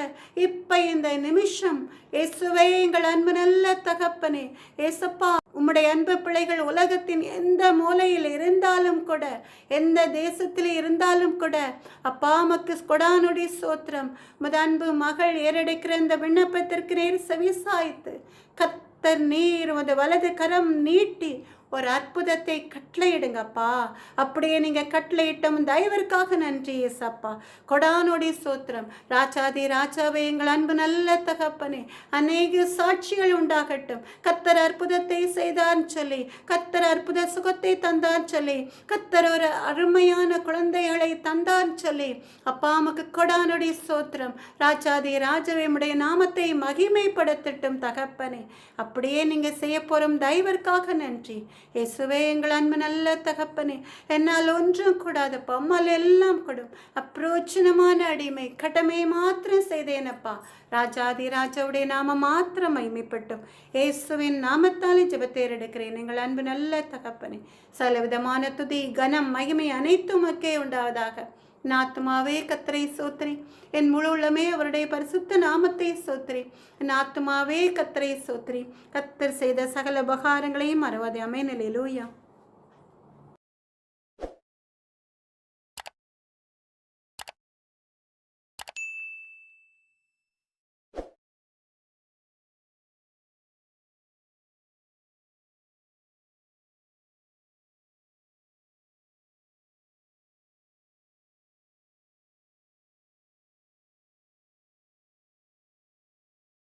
இப்ப இந்த நிமிஷம் இயேசுவே, எங்கள் அன்பு நல்ல தகப்பனே ஏசப்பா, உம்முடைய அன்பு பிள்ளைகள் உலகத்தின் எந்த மூலையில் இருந்தாலும் கூட, எந்த தேசத்தில் இருந்தாலும் கூட அப்பா, மக்கு கொடானுடி சோத்திரம். உமது அன்பு மகள் ஏறெடுக்கிற இந்த விண்ணப்பத்திற்கு நேர் செவிசாய்த்து கர்த்தர் நீர் உமது வலது கரம் நீட்டி ஒரு அற்புதத்தை கட்டளையிடுங்கப்பா. அப்படியே நீங்கள் கட்டளையிட்டும் தயவிற்காக நன்றி ஏசப்பா. கொடானோடி சோத்திரம். ராஜாதி ராஜாவே, எங்கள் அன்பு நல்ல தகப்பனே, அநேக சாட்சிகள் உண்டாகட்டும். கர்த்தர் அற்புதத்தை செய்தான்னு சொல்லி, கர்த்தர் அற்புத சுகத்தை தந்தான்னு சொல்லி, கர்த்தர் ஒரு அருமையான குழந்தைகளை தந்தான்னு சொல்லி அப்பா, நமக்கு கொடானோடி சோத்திரம். ராஜாதி ராஜாவே, உடைய நாமத்தை மகிமைப்படுத்தட்டும் தகப்பனே. அப்படியே நீங்கள் செய்ய போகிறோம் தயவிற்காக நன்றி இயேசுவே. எங்கள் அன்பு நல்ல தகப்பனே, என்னால் ஒன்றும் கூடாதப்பா, அம்மால் எல்லாம் கூடும். அப்பிரோச்சனமான அடிமை கடமை மாத்திரம் செய்தேனப்பா. ராஜாதி ராஜாவுடைய நாம மாத்திரம் மகிமைப்பட்டும். இயேசுவின் நாமத்தாலே ஜெபத்தேர் எடுக்கிறேன் எங்கள் அன்பு நல்ல தகப்பனே. சகலவிதமான துதி கனம் மகிமை அனைத்தும் மக்கே உண்டாவதாக. என் ஆத்துமாவே கர்த்தரை சோத்திரி, என் முழு உள்ளமே அவருடைய பரிசுத்த நாமத்தை சோத்திரி. என் ஆத்துமாவே கர்த்தரை சோத்திரி, கர்த்தர் செய்த சகல உபகாரங்களையும் மறவாதே. ஆமென். அல்லேலூயா.